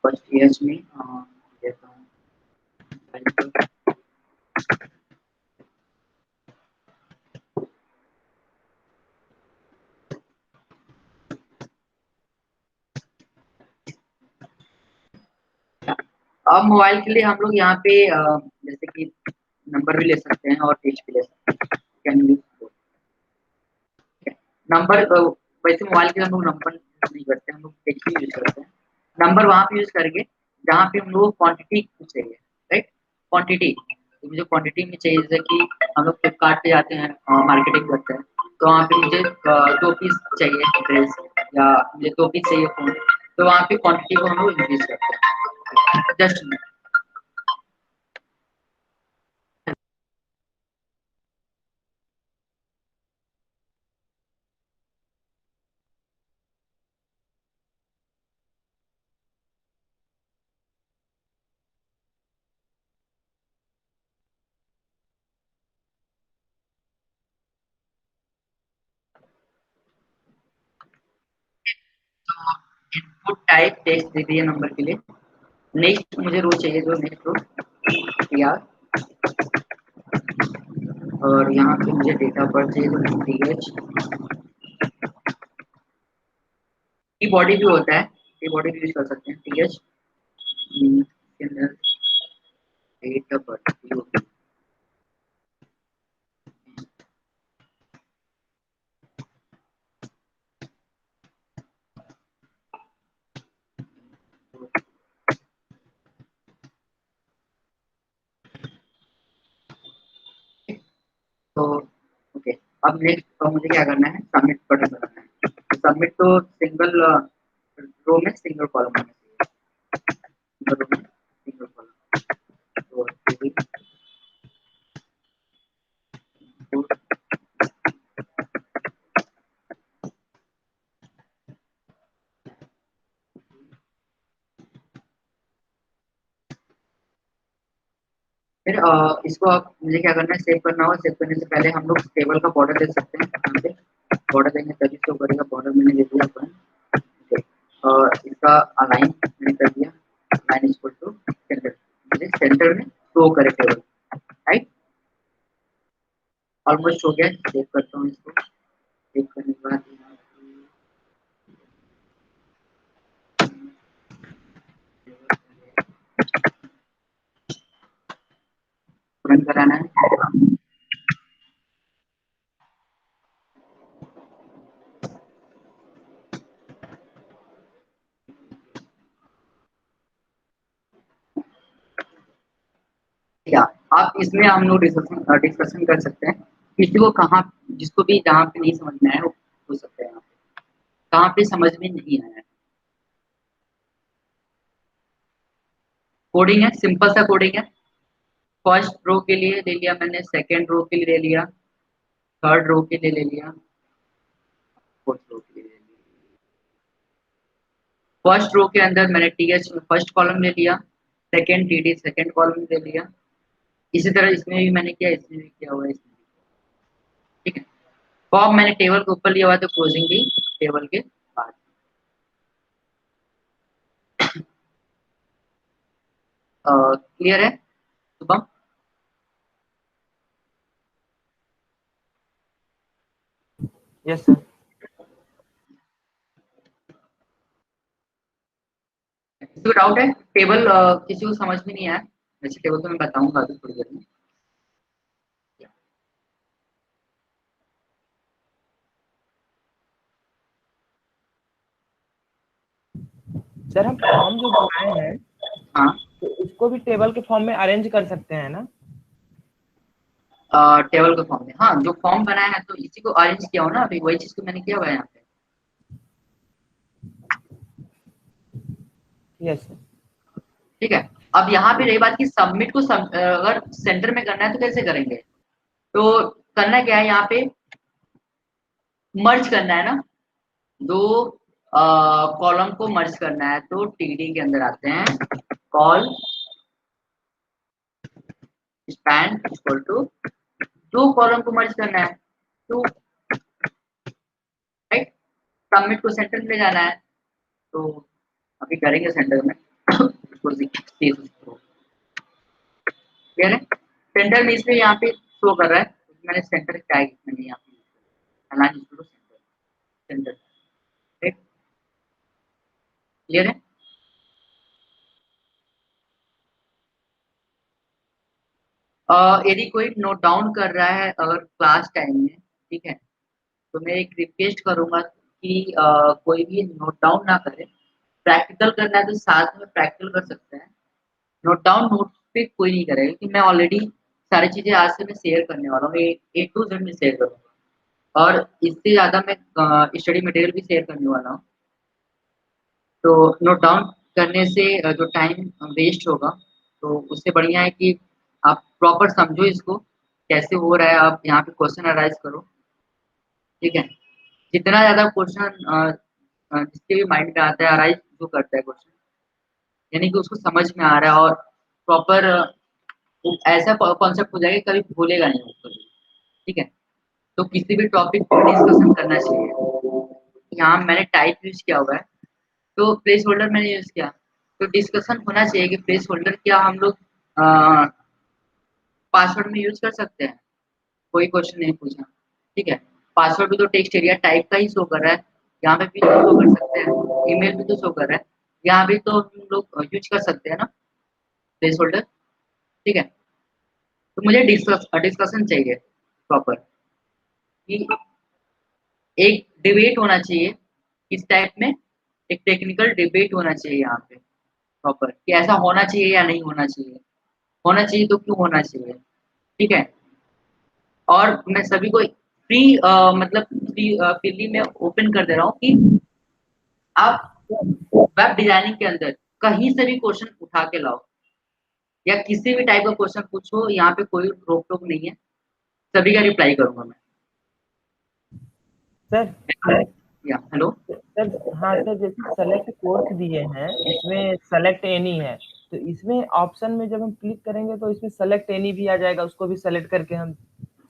फर्स्ट ईयर में देता हूँ। अब मोबाइल के लिए हम लोग यहाँ पे जैसे कि नंबर भी ले सकते हैं और टेक्स्ट भी ले सकते हैं। Can use number. वैसे मोबाइल के लिए हम लोग नंबर नहीं करते, हम लोग टेक्स्ट ही यूज करते हैं। नंबर वहाँ पे यूज करके जहाँ पे हम लोग क्वांटिटी चाहिए, राइट। क्वांटिटी तो मुझे क्वांटिटी में चाहिए, जैसे कि हम लोग फ्लिपकार्ट पे जाते हैं मार्केटिंग करते हैं, तो वहाँ पे मुझे 2 पीस चाहिए ड्रेस, या मुझे 2 पीस चाहिए फोन, तो वहाँ पे क्वांटिटी को हम लोग इंक्रीज करते हैं। जस्ट इनपुट टाइप टेक्स्ट दे दिए नंबर के लिए। नेक्स्ट मुझे रो चाहिए, जो नेक्स्ट रो यार, और यहाँ पे मुझे डेटा पर चाहिए तो टीएच। की बॉडी भी होता है, की बॉडी भी यूज कर सकते हैं, टीएच डेटा पर। तो ओके, अब नेक्स्ट मुझे क्या करना है, सबमिट बटन दबाना है। सबमिट तो सिंगल रो में सिंगल कॉलम होना चाहिए, सिंगल रो में सिंगल कॉलम। तो फिर इसको आप मुझे क्या करना है, सेव करना होगा। सेव करने से पहले हम लोग टेबल का बॉर्डर दे सकते हैं। यहाँ पे बॉर्डर देंगे तभी शो करेगा। बॉर्डर मैंने दे दिया अपन, और इसका अलाइन मैंने कर दिया, लाइन इक्वल टू सेंटर, मुझे सेंटर में शो करे टेबल, राइट। ऑलमोस्ट हो गया। सेव करता हूँ इसको। सेव करने के बाद रन कराना है। क्या आप इसमें हम लोग डिस्कशन कर सकते हैं, किसी को कहाँ, जिसको भी जहाँ पे नहीं समझ में आया वो हो सकता है, यहाँ पे कहाँ पे समझ में नहीं आया। कोडिंग है, सिंपल सा कोडिंग है। फर्स्ट रो के लिए ले लिया मैंने, सेकंड रो के लिए ले लिया, थर्ड रो के लिए ले लिया, फोर्थ रो के लिए ले लिया। फर्स्ट रो के अंदर मैंने टीएच फर्स्ट कॉलम ले लिया, सेकंड टीडी सेकंड कॉलम ले लिया। इसी तरह इसमें भी मैंने किया, इसमें भी किया हुआ है, इसमें भी। ठीक है। फॉर्म मैंने टेबल के ऊपर लिया हुआ है, तो क्लोजिंग भी टेबल के बाद। क्लियर है शुभम? Yes sir. किसी को डाउट है? टेबल किसी को समझ में नहीं आया? वैसे टेबल तो मैं बताऊंगा अभी थोड़ी देर में। सर हम फॉर्म जो बनाए हैं, हाँ, तो उसको भी टेबल के फॉर्म में अरेंज कर सकते हैं ना? टेबल के फॉर्म में, हाँ, जो फॉर्म बनाया है तो इसी को अरेंज किया हो ना, अभी वही चीज को मैंने किया हुआ है यहाँ पे। Yes sir. ठीक है। अब यहाँ पे रही बात कि सबमिट को अगर सेंटर में करना है तो कैसे करेंगे? तो करना क्या है, यहाँ पे मर्ज करना है ना, दो कॉलम को मर्ज करना है। तो टीडी के अंदर आते हैं, कॉल स्पैन इक्वल टू, दो कॉलम को मर्ज करना है, टू, राइट। सबमिट को सेंटर में ले जाना है, तो अभी करेंगे सेंटर में। स्पेस उसको क्लियर है। सेंटर में इसलिए यहाँ पे शो कर रहा है क्योंकि मैंने सेंटर टैग मैंने यहाँ पे अलाइन टू सेंटर सेंटर ठीक क्लियर है। यदि कोई नोट डाउन कर रहा है अगर क्लास टाइम में ठीक है तो मैं एक रिक्वेस्ट करूंगा कि कोई भी नोट डाउन ना करे। प्रैक्टिकल करना है तो साथ में प्रैक्टिकल कर सकते हैं। नोट डाउन नोट पे कोई नहीं करेगा क्योंकि मैं ऑलरेडी सारी चीजें आज से मैं शेयर करने वाला हूँ ए टू जेड में शेयर करूँगा और इससे ज़्यादा मैं स्टडी मटेरियल भी शेयर करने वाला हूँ। तो नोट डाउन करने से जो टाइम वेस्ट होगा तो उससे बढ़िया है कि आप प्रॉपर समझो इसको कैसे हो रहा है। आप यहाँ पे क्वेश्चन अराइज करो ठीक है। जितना ज़्यादा क्वेश्चन जिसके भी माइंड में आता है अराइज जो करता है क्वेश्चन यानी कि उसको समझ में आ रहा है और प्रॉपर ऐसा कॉन्सेप्ट हो जाएगा कभी भूलेगा नहीं उसको ठीक है। तो किसी भी टॉपिक पर डिस्कशन करना चाहिए। यहाँ मैंने टाइप यूज किया हुआ है तो प्लेस होल्डर मैंने यूज किया तो डिस्कशन होना चाहिए कि प्लेस होल्डर क्या हम लोग पासवर्ड में यूज कर सकते हैं। कोई क्वेश्चन नहीं पूछा ठीक है। पासवर्ड भी तो टेक्स्ट एरिया टाइप का ही शो कर रहा है यहाँ पे भी तो शो कर सकते हैं। ईमेल भी तो शो कर रहा है यहाँ भी तो हम लोग यूज कर सकते हैं ना प्लेस होल्डर ठीक है। तो मुझे डिस्कशन चाहिए प्रॉपर कि एक डिबेट होना चाहिए किस टाइप में एक टेक्निकल डिबेट होना चाहिए यहाँ पे प्रॉपर कि ऐसा होना चाहिए या नहीं होना चाहिए तो क्यों होना चाहिए ठीक है। और मैं सभी को फ्री मतलब फ्रीली में ओपन कर दे रहा हूँ कि आप वेब डिजाइनिंग के अंदर कहीं से भी क्वेश्चन उठा के लाओ या किसी भी टाइप का क्वेश्चन पूछो यहाँ पे कोई रोक टोक नहीं है सभी का रिप्लाई करूंगा मैं। सर या हेलो सर हाँ सर, जैसे सेलेक्ट कोर्स दिए हैं इसमें सेलेक्ट एनी है तो इसमें ऑप्शन में जब हम क्लिक करेंगे तो इसमें सेलेक्ट एनी भी आ जाएगा, उसको भी सेलेक्ट करके हम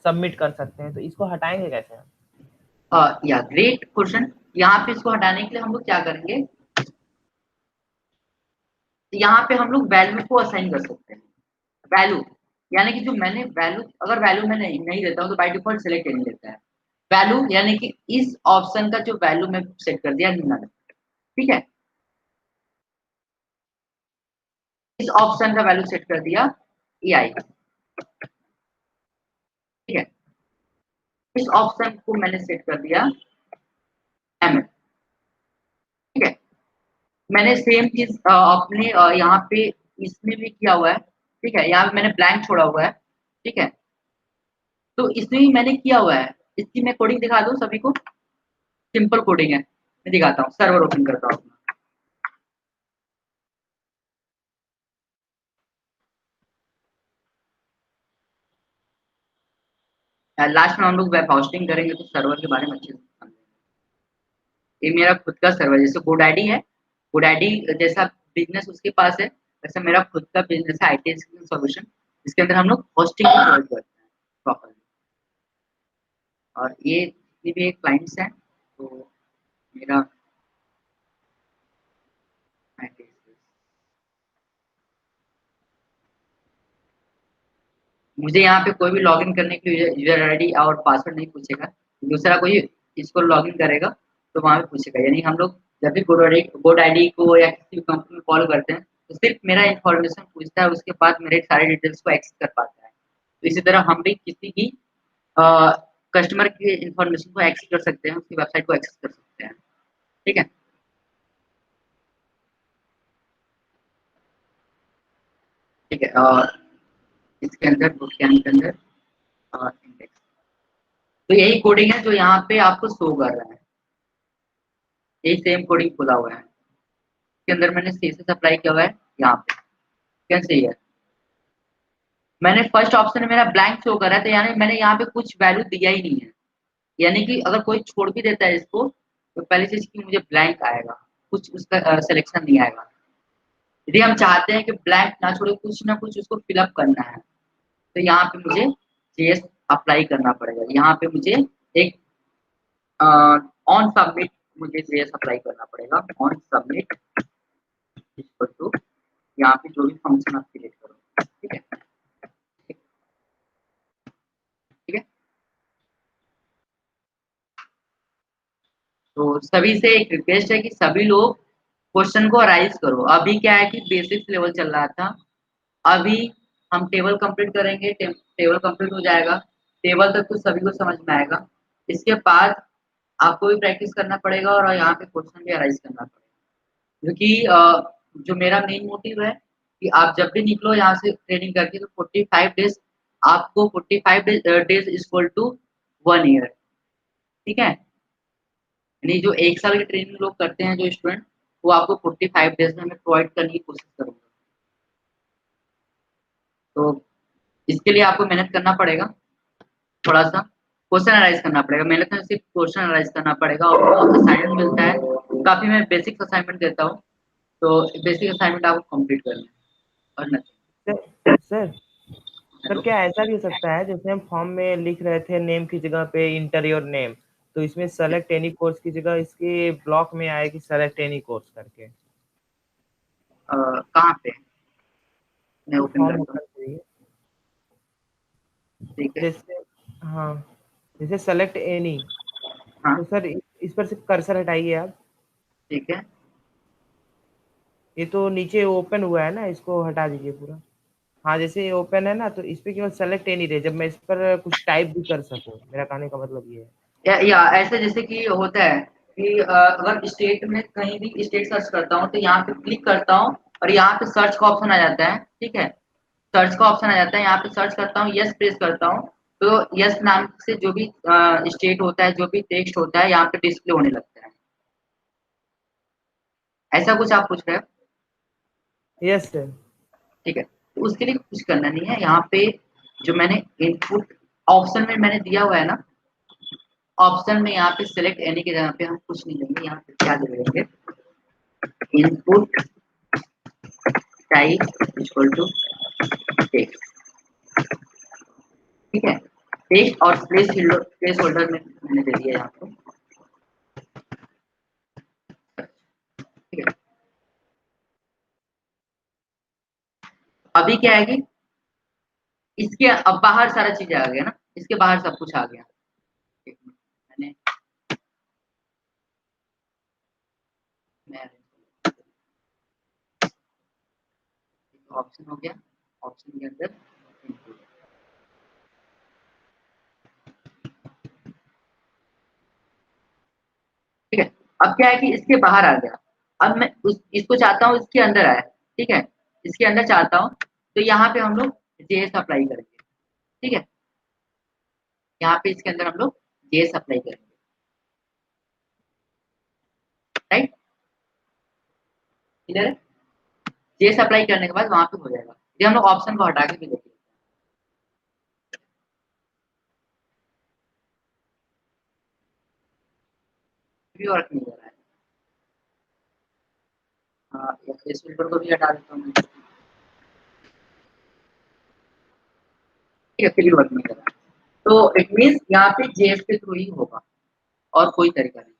सबमिट कर सकते हैं। तो इसको हटाएंगे कैसे हम? या ग्रेट क्वेश्चन। यहाँ पे इसको हटाने के लिए हम लोग क्या करेंगे यहाँ पे हम लोग वैल्यू को असाइन कर सकते हैं। वैल्यू यानी कि जो मैंने वैल्यू अगर वैल्यू मैं नहीं देता हूँ तो बाय डिफॉल्ट सेलेक्ट नहीं देता है। वैल्यू यानी कि इस ऑप्शन का जो वैल्यू मैं सेट कर दिया निम्न ठीक है। इस ऑप्शन का वैल्यू सेट कर दिया AI ठीक है। इस ऑप्शन को मैंने सेट कर दिया ML ठीक है। मैंने सेम चीज अपने यहाँ पे इसमें भी किया हुआ है ठीक है। यहाँ पे मैंने ब्लैंक छोड़ा हुआ है ठीक है। तो इसमें भी मैंने किया हुआ है। इसकी मैं कोडिंग दिखा दूँ सभी को। सिंपल कोडिंग है मैं दिखाता हूँ। सर्वर ओपन करता हूँ। लास्ट में हम लोग वेब होस्टिंग करेंगे तो सर्वर के बारे में अच्छे से समझेंगे। ये मेरा खुद का सर्वर जैसे GoDaddy है। GoDaddy जैसा बिजनेस उसके पास है वैसे मेरा खुद का बिजनेस है IT सॉल्यूशन जिसके अंदर हम लोग होस्टिंग प्रोवाइड करते हैं प्रॉपरली। और ये जितने भी क्लाइंट्स हैं तो मेरा मुझे यहाँ पे कोई भी लॉगिन करने के लिए यूजर आईडी और पासवर्ड नहीं पूछेगा। दूसरा कोई इसको लॉगिन करेगा तो वहाँ पे पूछेगा। यानी हम लोग जब भी GoDaddy को या किसी भी कंपनी में कॉल करते हैं तो सिर्फ मेरा इन्फॉर्मेशन पूछता है उसके बाद मेरे सारे डिटेल्स को एक्सेस कर पाता है। तो इसी तरह हम भी किसी भी कस्टमर की इन्फॉर्मेशन को एक्सेस कर सकते हैं उसकी वेबसाइट को एक्सेस कर सकते हैं ठीक है। ठीक है और इसके अंदर बुटकैम्प के अंदर इंडेक्स तो यही कोडिंग है जो यहाँ पे आपको शो कर रहा है। यही सेम कोडिंग खुला हुआ है इसके अंदर मैंने CSS अप्लाई किया हुआ है यहाँ पे कैसे है। मैंने फर्स्ट ऑप्शन में मेरा ब्लैंक शो कर रहा है तो यानी मैंने यहाँ पे कुछ वैल्यू दिया ही नहीं है। यानी कि अगर कोई छोड़ भी देता है इसको तो पहली चीज की मुझे ब्लैंक आएगा कुछ उसका सिलेक्शन नहीं आएगा। यदि हम चाहते हैं कि ब्लैंक ना छोड़े कुछ ना कुछ उसको फिलअप करना है तो यहाँ पे मुझे JS अप्लाई करना पड़ेगा। यहाँ पे मुझे एक ऑन सबमिट मुझे JS अप्लाई करना पड़ेगा। ऑन सबमिट यहाँ पे जो भी फंक्शन आप क्रिएट करो, ठीक है, ठीक है। तो सभी से एक रिक्वेस्ट है कि सभी लोग क्वेश्चन को अराइज करो। अभी क्या है कि बेसिक्स लेवल चल रहा था, अभी हम टेबल कंप्लीट करेंगे, टेबल कंप्लीट हो जाएगा, टेबल तक तो सभी को समझ में आएगा। इसके बाद आपको भी प्रैक्टिस करना पड़ेगा और यहाँ पे क्वेश्चन भी अराइज करना पड़ेगा, क्योंकि जो मेरा मेन मोटिव है कि आप जब भी निकलो यहाँ से ट्रेनिंग करके तो 45 डेज आपको 45 days is equal to 1 year, ठीक है। यानी जो 1 साल की ट्रेनिंग लोग करते हैं जो स्टूडेंट, वो आपको 45 डेज में मैं प्रोवाइड करने की कोशिश करूंगा। तो इसके लिए आपको मेहनत करना पड़ेगा, थोड़ा सा क्वेश्चन एनालाइज करना पड़ेगा। मेहनत में सिर्फ क्वेश्चन एनालाइज करना पड़ेगा और असाइनमेंट मिलता है, काफी मैं बेसिक असाइनमेंट देता हूँ, तो बेसिक असाइनमेंट आपको कंप्लीट करना है और नहीं। सर क्या ऐसा भी हो सकता है जैसे हम फॉर्म में लिख रहे थे नेम की जगह पे इंटर योर नेम, तो इसमें सेलेक्ट एनी कोर्स की जगह इसके ब्लॉक में आएगी सेलेक्ट एनी कोर्स करके? कहाँ पे मैं ओपन करता हूँ, ठीक है। जैसे हाँ, जैसे सेलेक्ट एनी, हाँ तो सर इस पर से कर्सर हटाइए आप। ठीक है, ये तो नीचे ओपन हुआ है ना, इसको हटा दीजिए पूरा। हाँ, जैसे ये ओपन है ना, तो इस पे केवल सेलेक्ट एनी रहे, जब मैं इस पर कुछ टाइप भी कर सकूं। मेरा कहने का मतलब ये है। या ऐसे जैसे कि होता है कि अगर स्टेट में कहीं भी स्टेट सर्च करता हूँ तो यहाँ पे क्लिक करता हूँ और यहाँ पे सर्च का ऑप्शन आ जाता है, ठीक है। सर्च का ऑप्शन आ जाता है, यहाँ पे सर्च करता हूँ, यस प्रेस करता हूँ, तो यस नाम से जो भी स्टेट होता है, जो भी टेक्स्ट होता है, यहाँ पे डिस्प्ले होने लगता है। ऐसा कुछ आप पूछ रहे हो? Yes sir. ठीक है, तो उसके लिए कुछ करना नहीं है। यहाँ पे जो मैंने इनपुट ऑप्शन में मैंने दिया हुआ है ना, ऑप्शन में यहाँ पे सिलेक्ट एनी के जगह पे हम कुछ नहीं लेंगे, यहाँ पे क्या देंगे, input type equal to text, ठीक है। टेक्स्ट और प्लेस होल्डर में मैंने दे दिया यहाँ पे, ठीक है। अभी क्या है कि इसके अब बाहर सारा चीजें आ गया ना, इसके बाहर सब कुछ आ गया। मैंने ऑप्शन हो गया, ऑप्शन के अंदर input। ठीक है, अब क्या है कि इसके बाहर आ गया, अब मैं इसको चाहता हूँ इसके अंदर आए, ठीक है। इसके अंदर चाहता हूँ तो यहाँ पे हम लोग जेएस अप्लाई करेंगे, ठीक है। यहाँ पे इसके अंदर हम लोग जेएस अप्लाई करेंगे, राइट, क्लियर है। जेएस अप्लाई करने के बाद वहां पे हो जाएगा। ये हम लोग ऑप्शन को हटा के भी देखेंगे, वर्क नहीं कर रहा है। हाँ, इस फिल्टर को भी हटा देता हूँ, ठीक है, फिर भी वर्क नहीं कर रहा है। तो इट मीन्स यहाँ पे जेएस के थ्रू ही होगा और कोई तरीका नहीं।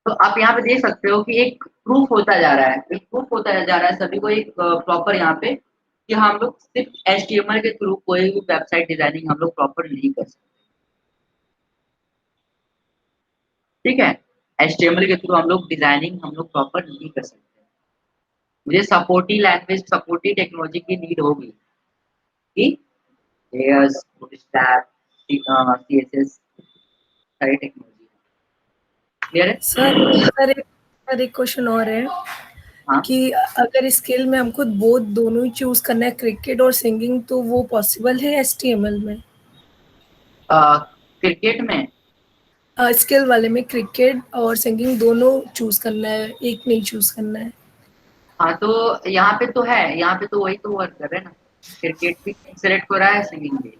तो आप यहाँ पे देख सकते हो कि एक प्रूफ होता जा रहा है, एक प्रूफ होता जा रहा है सभी को, एक प्रॉपर यहाँ पे कि हम लोग सिर्फ एचटीएमएल के थ्रू कोई भी वेबसाइट डिजाइनिंग हम लोग प्रॉपर नहीं कर सकते, ठीक है। एचटीएमएल के थ्रू हम लोग डिजाइनिंग हम लोग प्रॉपर नहीं कर सकते। मुझे सपोर्टी लैंग्वेज, सपोर्टी टेक्नोलॉजी की नीड होगी कि लेयर्स, बूटस्ट्रैप, सीएसएस सारी टेक्नोलॉजी, क्लियर है। सर एक क्वेश्चन और है। हाँ, कि अगर स्किल में हमको दोनों ही चूज करना है, क्रिकेट और सिंगिंग, तो वो पॉसिबल है एचटीएमएल में? क्रिकेट में स्किल वाले में क्रिकेट और सिंगिंग दोनों चूज करना है, एक नहीं चूज करना है। हाँ, तो यहाँ पे तो है, यहाँ पे तो वही तो वर्क कर रहे हैं ना, क्रिकेट भी सिलेक्ट हो रहा है, सिंगिंग भी।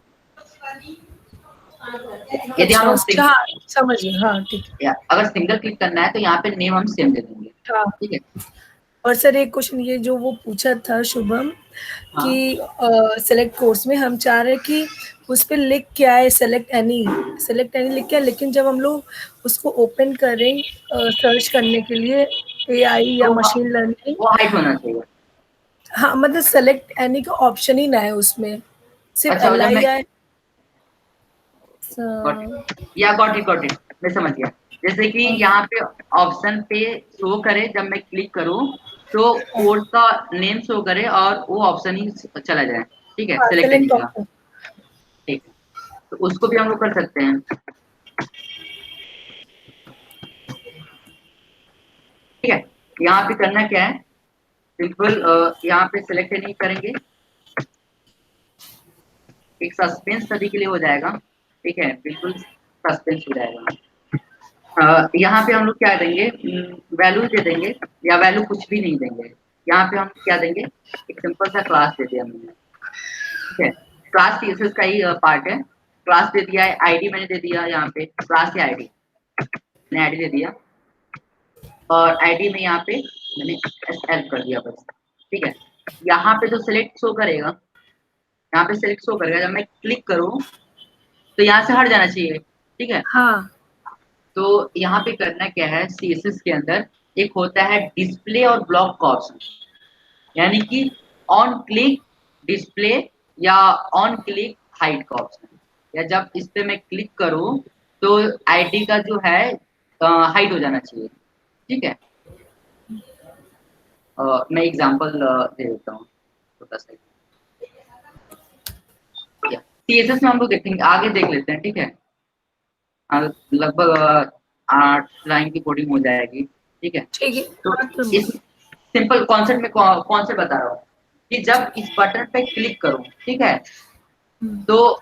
यदि हम लोग हाँ, समझ गए, हाँ ठीक है। अगर सिंगल क्लिक करना है तो यहाँ पे नेम हम सेम दे देंगे, हाँ, ठीक है। और सर एक क्वेश्चन ये जो वो पूछा था शुभम हाँ, कि सेलेक्ट कोर्स में हम चाह रहे हैं कि उस पर लिख क्या है, सेलेक्ट एनी लिख क्या है, लेकिन जब हम लोग उसको ओपन करें सर्च करने के लिए एआई या तो मशीन लर्निंग। वो हाइड होना चाहिए। हाँ मतलब सेलेक्ट एनी का ऑप्शन ही ना है उसमें, सिर्फ अच्छा, एल जब आई मैं आई। गॉट इट, मैं समझ गया। जैसे कि यहाँ पे ऑप्शन पे शो करे, जब मैं क्लिक करूँ तो कोर्स का नेम शो करे और वो ऑप्शन ही चला जाए। ठीक है, हाँ सिलेक्ट नहीं सेलेक्ट का। ऑप्शन। ठीक है, तो उसको भी हम लोग कर सकते हैं। ठीक है, यहाँ पे करना क्या है, सिंपल यहाँ पे सिलेक्ट नहीं करेंगे, एक सस्पेंस सभी के लिए हो जाएगा। ठीक है, बिल्कुल सस्पेंस हो जाएगा। यहाँ पे हम लोग क्या देंगे, वैल्यू दे देंगे, या वैल्यू कुछ भी नहीं देंगे। यहाँ पे हम क्या देंगे, एक सिंपल सा क्लास दे दिया मैंने। ठीक है, क्लास सीएसएस का ही पार्ट है। क्लास दे दिया है, आईडी मैंने दे दिया, यहाँ पे क्लास या आईडी मैंने आईडी दे दिया, और आईडी में यहाँ पे मैंने एसएल कर दिया बस। ठीक है, यहाँ पे जो सिलेक्ट शो करेगा, यहाँ पे सिलेक्ट शो करेगा, जब मैं क्लिक करूँ तो यहाँ से हट जाना चाहिए। ठीक है, हाँ तो यहाँ पे करना क्या है, सीएसएस के अंदर एक होता है डिस्प्ले और ब्लॉक का ऑप्शन, यानी कि ऑन क्लिक डिस्प्ले या ऑन क्लिक हाइड का ऑप्शन। या जब इस पे मैं क्लिक करूँ तो आईडी का जो है हाइड हो जाना चाहिए। ठीक है, मैं एग्जांपल दे देता हूँ छोटा सा। सीएसएस में हम लोग देखेंगे, आगे देख लेते हैं। ठीक है, लगभग 8 लाइन की कोडिंग हो जाएगी। ठीक है, ठीक है। तो हाँ तो इस सिंपल कॉन्सेप्ट में कौन से बता रहा हूँ कि जब इस बटन पे क्लिक करूँ, ठीक है, तो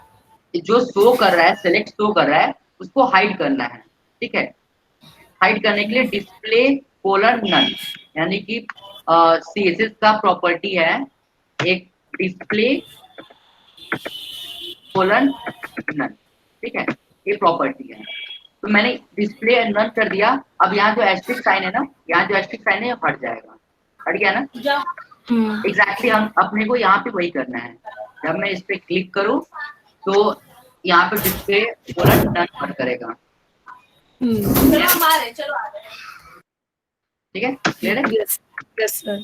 जो शो कर रहा है, सेलेक्ट शो कर रहा है, उसको हाइड करना है। ठीक है, हाइड करने के लिए डिस्प्ले कोलन नन, यानी कि सीएसएस का प्रॉपर्टी है एक डिस्प्ले कोलन नन। ठीक है, ये प्रॉपर्टी है। तो मैंने डिस्प्ले नन कर दिया। अब यहाँ जो एस्ट्रिक साइन है ना, यहाँ जो एस्ट्रिक साइन है हट जाएगा, हट गया ना। एग्जैक्टली हम अपने को यहाँ पे वही करना है। जब मैं इस पे क्लिक करूँ तो यहाँ पे डिस्प्ले कोलन नन पर करेगा। ठीक है, क्लियर है। Yes yes sir.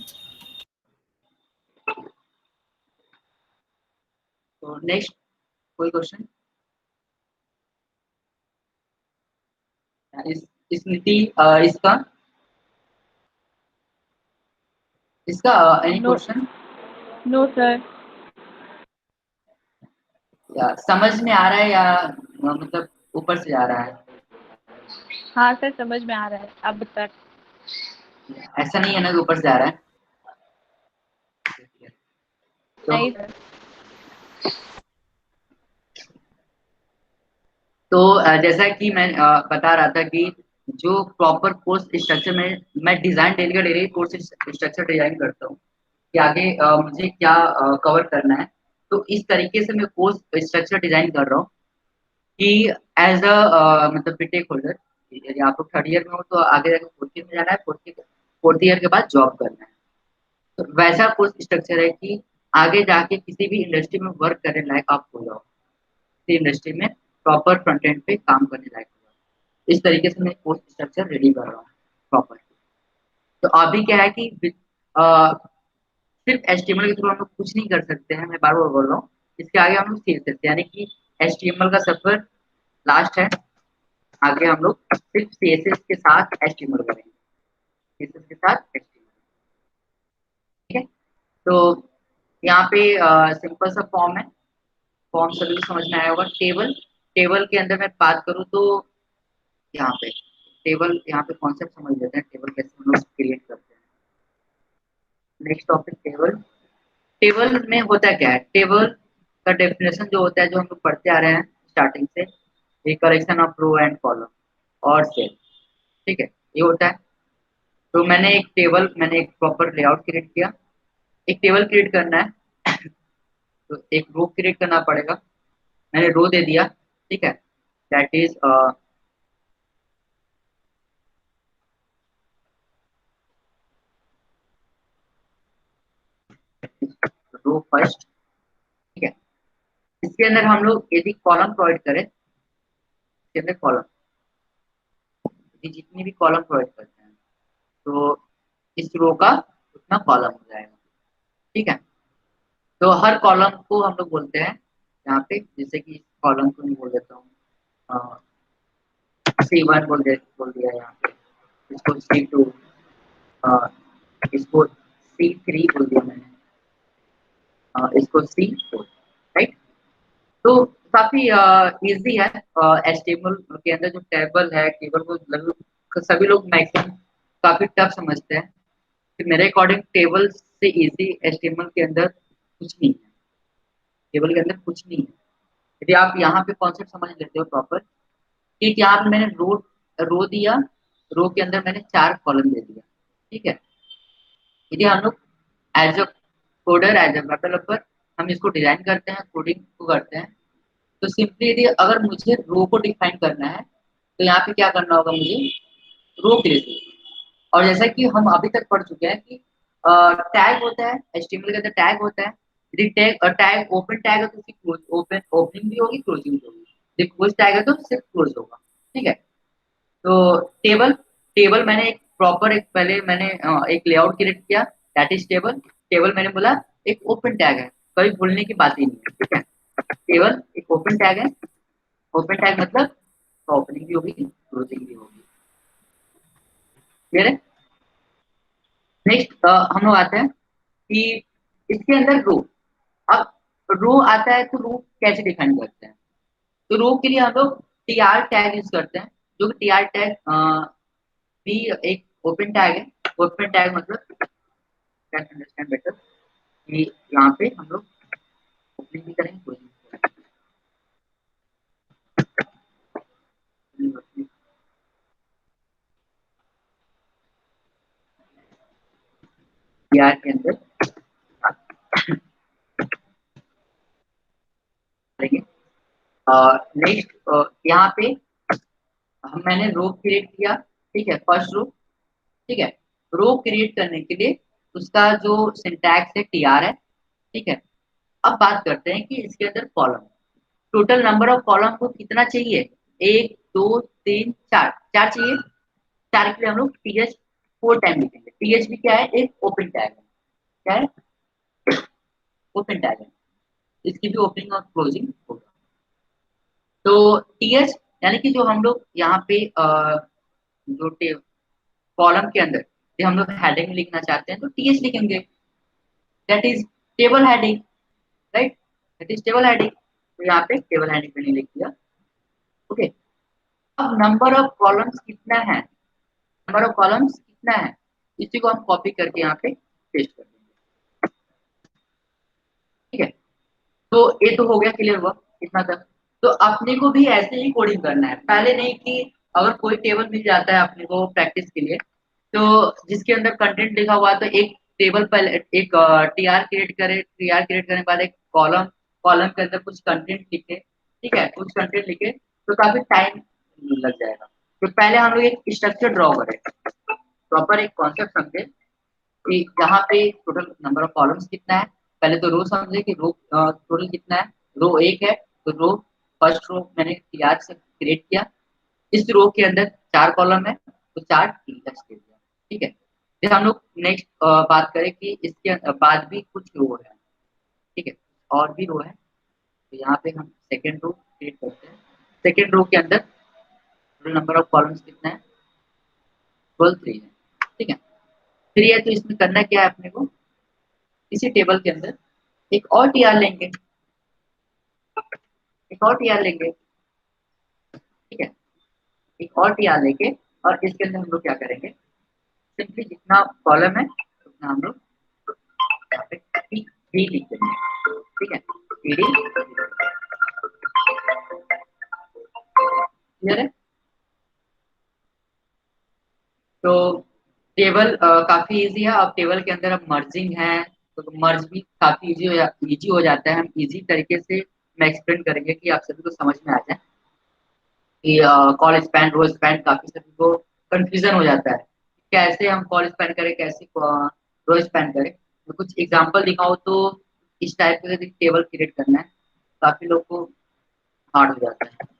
तो नेक्स्ट कोई क्वेश्चन, इस नीति इसका इसका any no question, no sir. या समझ में आ रहा है, या मतलब ऊपर से आ रहा है। हाँ सर समझ में आ रहा है अब तक। ऐसा नहीं है ना कि ऊपर से आ रहा है। तो नहीं सर। जैसा कि मैं बता रहा था कि जो प्रॉपर कोर्स स्ट्रक्चर में मैं डिजाइन डेली का डेली कोर्स स्ट्रक्चर डिजाइन करता हूँ कि आगे मुझे क्या कवर करना है। तो इस तरीके से मैं कोर्स स्ट्रक्चर डिजाइन कर रहा हूँ कि एज अ मतलब बीटेक होल्डर, यदि आप लोग 3rd ईयर में हो तो आगे जाकर 4th ईयर में जाना है, 4th ईयर के बाद जॉब करना है। तो वैसा कोर्स स्ट्रक्चर है कि आगे जाके किसी भी इंडस्ट्री में वर्क करने लायक आप हो जाओ, किसी इंडस्ट्री में प्रॉपर फ्रंट एंड पे काम करने लायक हो जाओ। इस तरीके से मैं कोर्स स्ट्रक्चर रेडी कर रहा हूँ प्रॉपर। तो अभी क्या है कि अ, सिर्फ एचटीएमएल के थ्रू हम लोग कुछ नहीं कर सकते हैं, मैं बार बार बोल रहा हूँ। इसके आगे हम लोग सीख सकते हैं, यानी कि एचटीएमएल का सफर लास्ट है। आगे हम लोग सिर्फ सीएसएस के साथ एचटीएमएल करेंगे, सीएसएस के साथ एचटीएमएल। ठीक है, तो यहाँ पे सिंपल सा फॉर्म है, फॉर्म सभी को समझ में आया होगा। टेबल, टेबल के अंदर मैं बात करूँ तो यहाँ पे टेबल, यहाँ पे कॉन्सेप्ट समझ लेते हैं टेबल कैसे हम लोग क्रिएट करते हैं। Next topic table. टेबल में होता क्या है, टेबल का डेफिनेशन जो होता है, जो हम लोग पढ़ते आ रहे हैं स्टार्टिंग से, ये collection of row and column और सेल। ठीक है, ये होता है। तो मैंने एक प्रॉपर लेआउट क्रिएट किया। एक टेबल क्रिएट करना है तो एक रो क्रिएट करना पड़ेगा। मैंने रो दे दिया। ठीक है, दैट इज रो फर्स्ट। ठीक है, इसके अंदर हम लोग यदि कॉलम प्रोवाइड करें, इसके अंदर कॉलम, ये जितनी भी कॉलम प्रोवाइड करते हैं, तो इस रो का उतना कॉलम हो जाएगा। ठीक है, तो हर कॉलम को हम लोग बोलते हैं यहाँ पे, जैसे कि कॉलम को नहीं बोल देता हूँ, C1 बोल दिया यहाँ पे, इसको C2, इसको C3 बोल दिया मैंने, इसको C4, राइट। तो काफी इजी है। HTML के अंदर जो टेबल है, टेबल को लगभग सभी लोग मैक्सिमम काफी टफ समझते हैं, तो मेरे अकॉर्डिंग टेबल से इजी HTML के अंदर कुछ नहीं है, टेबल के अंदर कुछ नहीं है। यदि आप यहाँ पे कॉन्सेप्ट समझ लेते हो प्रॉपर, कि यहाँ पे मैंने रो रो दिया, रो के अंदर मैंने 4 कॉलम दे दिया। ठीक है, यदि हम लोग as a coder, as a developer हम इसको डिजाइन करते हैं, कोडिंग को करते हैं, तो सिंपली यदि अगर मुझे रो को डिफाइन करना है तो यहाँ पे क्या करना होगा, मुझे रो क्रिएट करनी है। और जैसा कि हम अभी तक पढ़ चुके हैं कि टैग होता है, HTML के अंदर टैग होता है। यदि टैग ओपन टैग है तो उसकी ओपन ओपनिंग भी होगी, क्लोजिंग भी होगी। यदि क्लोज टैग है तो सिर्फ क्लोज होगा। ठीक है, तो टेबल टेबल मैंने एक प्रॉपर, एक पहले मैंने एक लेआउट क्रिएट किया, दैट इज टेबल। टेबल मैंने बोला एक ओपन टैग है, कभी भूलने की बात ही नहीं है। ठीक है, टेबल एक ओपन टैग है। ओपन टैग मतलब ओपनिंग भी होगी, क्लोजिंग भी होगी। क्लियर है? नेक्स्ट हम लोग आते हैं कि इसके अंदर रो। अब रो आता है तो रो कैसे डिफाइन करते हैं, तो रो के लिए हम लोग टीआर टैग यूज करते हैं, जो कि टीआर टैग भी एक ओपन टैग है। ओपन टैग मतलब कैन अंडरस्टैंड बेटर कि यहाँ पे हम लोग ओपनिंग भी करेंगे, क्लोजिंग भी करेंगे। टीआर के अंदर करेंगे। नेक्स्ट यहाँ पे मैंने रो क्रिएट किया। ठीक है, फर्स्ट रो। ठीक है, रो क्रिएट करने के लिए उसका जो सिंटैक्स है टीआर है। ठीक है, अब बात करते हैं कि इसके अंदर column, total number of column को कितना चाहिए, 1 2 3 4, 4 चाहिए। 4 के लिए हम लोग TH 4 टाइम लिखेंगे। TH भी क्या है, एक ओपन टैग है। क्या है, ओपन टैग है, इसकी भी ओपनिंग और क्लोजिंग होगा। तो TH यानी कि जो हम लोग यहाँ पे जो कॉलम के अंदर जो हम लोग हेडिंग लिखना चाहते हैं तो TH लिखेंगे, that is table heading, right, that is table heading. तो यहाँ पे टेबल हेडिंग मैंने लिख दिया। ओके, अब नंबर ऑफ कॉलम्स कितना है, नंबर ऑफ कॉलम्स कितना है, इसी को हम कॉपी करके यहाँ पे पेस्ट कर देंगे। ठीक है, तो ये तो हो गया, क्लियर हुआ इतना तक। तो अपने को भी ऐसे ही कोडिंग करना है, पहले नहीं कि अगर कोई टेबल मिल जाता है अपने को प्रैक्टिस के लिए, तो जिसके अंदर कंटेंट लिखा हुआ है, तो एक टेबल पहले एक टीआर क्रिएट करे, टीआर क्रिएट करने के बाद एक कॉलम, कॉलम के अंदर कुछ कंटेंट लिखे। ठीक है, कुछ कंटेंट लिखे तो काफी टाइम लग जाएगा। तो पहले हम लोग एक स्ट्रक्चर ड्रॉ करें, प्रॉपर एक कॉन्सेप्ट समझे कि यहाँ पे टोटल नंबर ऑफ कॉलम्स कितना है। पहले तो रो समझे कि रो टोटल कितना है, रो 1 है तो रो फर्स्ट रो मैंने टीआर से क्रिएट किया। इस रो के अंदर 4 कॉलम है तो 4 टीएच दे दिया। ठीक है, फिर हम लोग नेक्स्ट बात करें कि इसके बाद भी कुछ रो है। ठीक है, और भी रो है, तो यहाँ पे हम सेकेंड रो क्रिएट करते हैं। सेकेंड रो के अंदर टोटल नंबर ऑफ कॉलम्स कितना है, 3 है। ठीक है, 3 है तो इसमें करना क्या है अपने को, इसी टेबल के अंदर एक और टीआर लेंगे, एक और टीआर लेंगे। ठीक है, एक और टीआर लेके और इसके अंदर हम लोग क्या करेंगे, सिंपली जितना कॉलम है उतना हम लोग यहाँ पे डी लिख देंगे। ठीक है, डी क्लियर है। तो टेबल काफी इजी है। अब टेबल के अंदर अब मर्जिंग है तो मर्ज भी काफी इजी हो जाता है। हम इजी तरीके से मैं एक्सप्लेन करेंगे कि आप सभी को समझ में आ जाए कि कॉल स्पैन रो स्पैन काफी सभी को कंफ्यूजन हो जाता है, कैसे हम कॉल स्पैन करें, कैसे रो स्पैन करें। तो कुछ एग्जांपल दिखाओ तो इस टाइप का टेबल क्रिएट करना है, काफी लोग को हार्ड हो जाता है।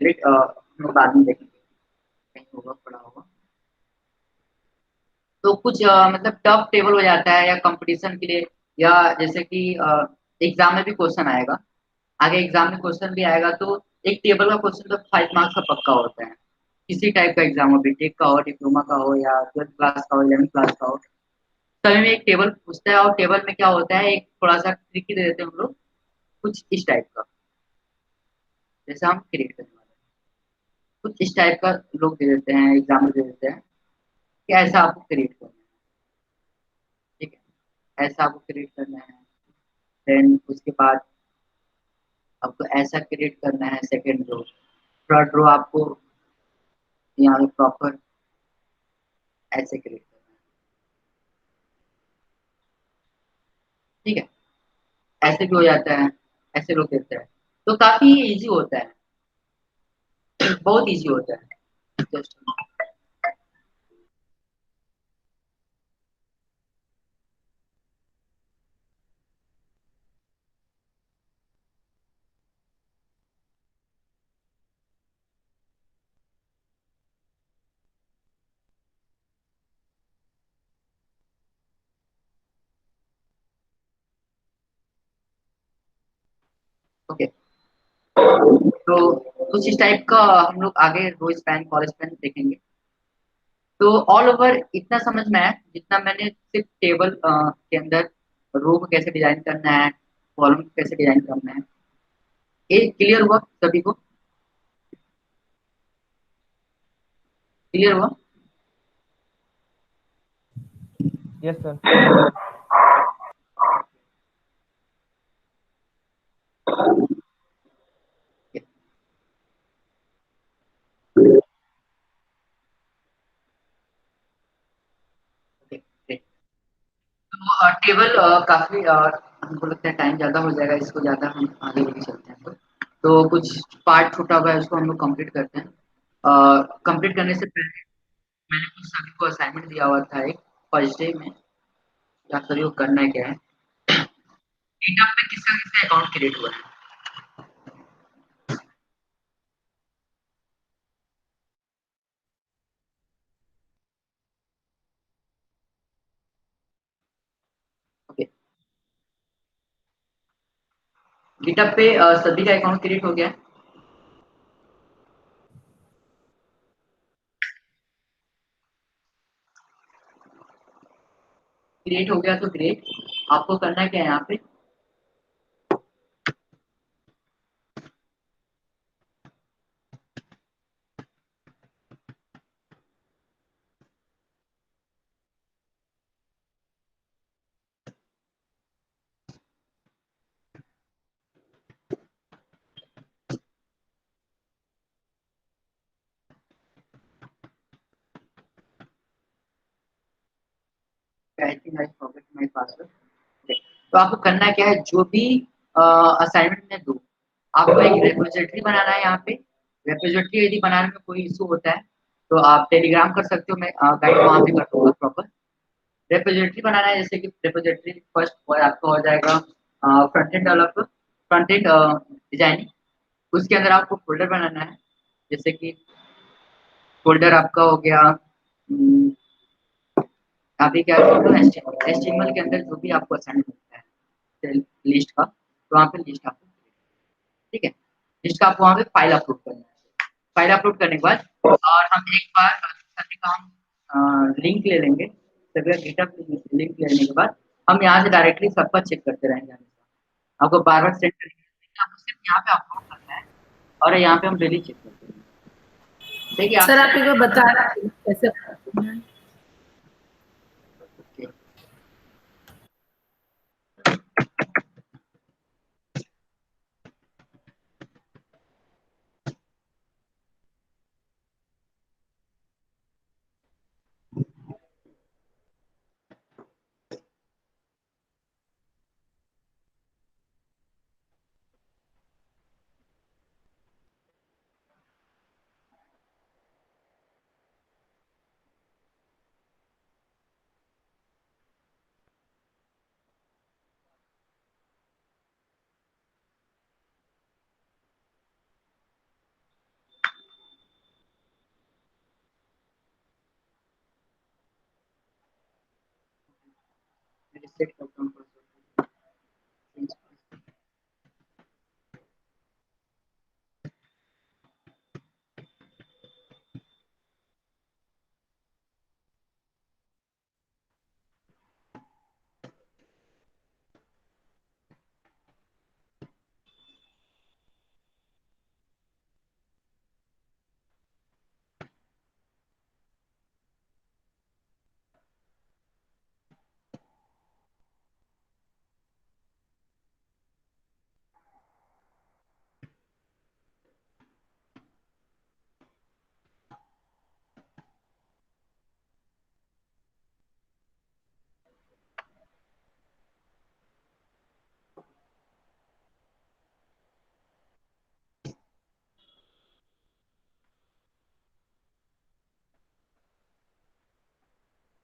ग्रेट, हम लोग बाद में देखेंगे, कहीं होगा पढ़ा होगा। तो कुछ मतलब टफ टेबल हो जाता है या कंपटीशन के लिए, या जैसे कि एग्जाम में भी क्वेश्चन आएगा, आगे एग्जाम में क्वेश्चन भी आएगा, तो एक टेबल का क्वेश्चन तो 5 मार्क्स का पक्का होता है। किसी टाइप का एग्जाम हो, बीटेक का हो, डिप्लोमा का हो, या 12th क्लास का हो, 11th क्लास का हो, सभी में एक टेबल पूछता है। और टेबल में क्या होता है, एक थोड़ा सा ट्रिकी दे देते हैं हम लोग, कुछ इस टाइप का, जैसे हम क्रिएट करने वाले हैं, कुछ इस टाइप का लोग दे देते हैं, एग्जाम में दे देते हैं कि ऐसा आपको क्रिएट करना है। ठीक है, ऐसा आपको क्रिएट करना है। देन उसके बाद आपको ऐसा क्रिएट करना है, सेकेंड रो, थर्ड रो आपको यहाँ पे प्रॉपर ऐसे क्रिएट करना है। ठीक है, ऐसे भी हो जाता है, ऐसे लोग देते हैं, तो काफी इजी होता है, बहुत इजी होता है। Just okay. तो कुछ इस टाइप का हम लोग आगे रो स्पैन, कॉलम स्पैन देखेंगे। तो ऑल ओवर इतना समझ में आया, जितना मैंने सिर्फ टेबल के अंदर रो को कैसे डिजाइन करना है, कॉलम को कैसे डिजाइन करना है, ये क्लियर हुआ सभी को? क्लियर हुआ? Yes sir. तो टेबल काफी हमको लगता है टाइम ज्यादा हो जाएगा, इसको ज्यादा हम आगे लेके चलते हैं। तो कुछ पार्ट छूटा हुआ है, उसको हम लोग कंप्लीट करते हैं। कंप्लीट करने से पहले मैंने कुछ सभी को असाइनमेंट दिया हुआ था एक फर्स्ट डे में, या सभी को करना है क्या है, मीटअप पे किसका किसका अकाउंट क्रिएट हुआ है? ओके, मीटअप पे सभी का अकाउंट क्रिएट हो गया है। क्रिएट हो गया तो ग्रेट। आपको करना क्या है यहाँ पे, I think I forgot my password. तो आपको करना क्या है, जो भी असाइनमेंट में दो, आपको एक रेपोजिटरी बनाना है। यहाँ पे रेपोजिटरी यदि बनाने में कोई इशू होता है तो आप टेलीग्राम कर सकते हो, मैं गाइड वहाँ पे कर दूंगा प्रॉपर। रेपोजिटरी बनाना है, जैसे कि रेपोजिटरी फर्स्ट आपका हो जाएगा front end developer, front end designing. उसके अंदर आपको फोल्डर बनाना है, जैसे कि फोल्डर आपका हो गया अभी क्या एचटीएमएल के अंदर जो भी आपको असाइनमेंट मिलता है लिस्ट का, तो वहाँ पे लिस्ट आपको, ठीक है, लिस्ट का आपको वहाँ पे फाइल अपलोड करना है। फाइल अपलोड करने के बाद और हम एक बार सभी का हम लिंक ले लेंगे, सभी का गिटअप लिंक लेने के बाद हम यहाँ से डायरेक्टली सबका चेक करते रहेंगे हमेशा। आपको बार बार सेंड करेंगे, आपको सिर्फ यहाँ पे अपलोड करना है और यहाँ पे हम डेली चेक करते हैं। देखिए आप सर आप एक बार बता रहे हैं कैसे करना है? सेट करता हूँ।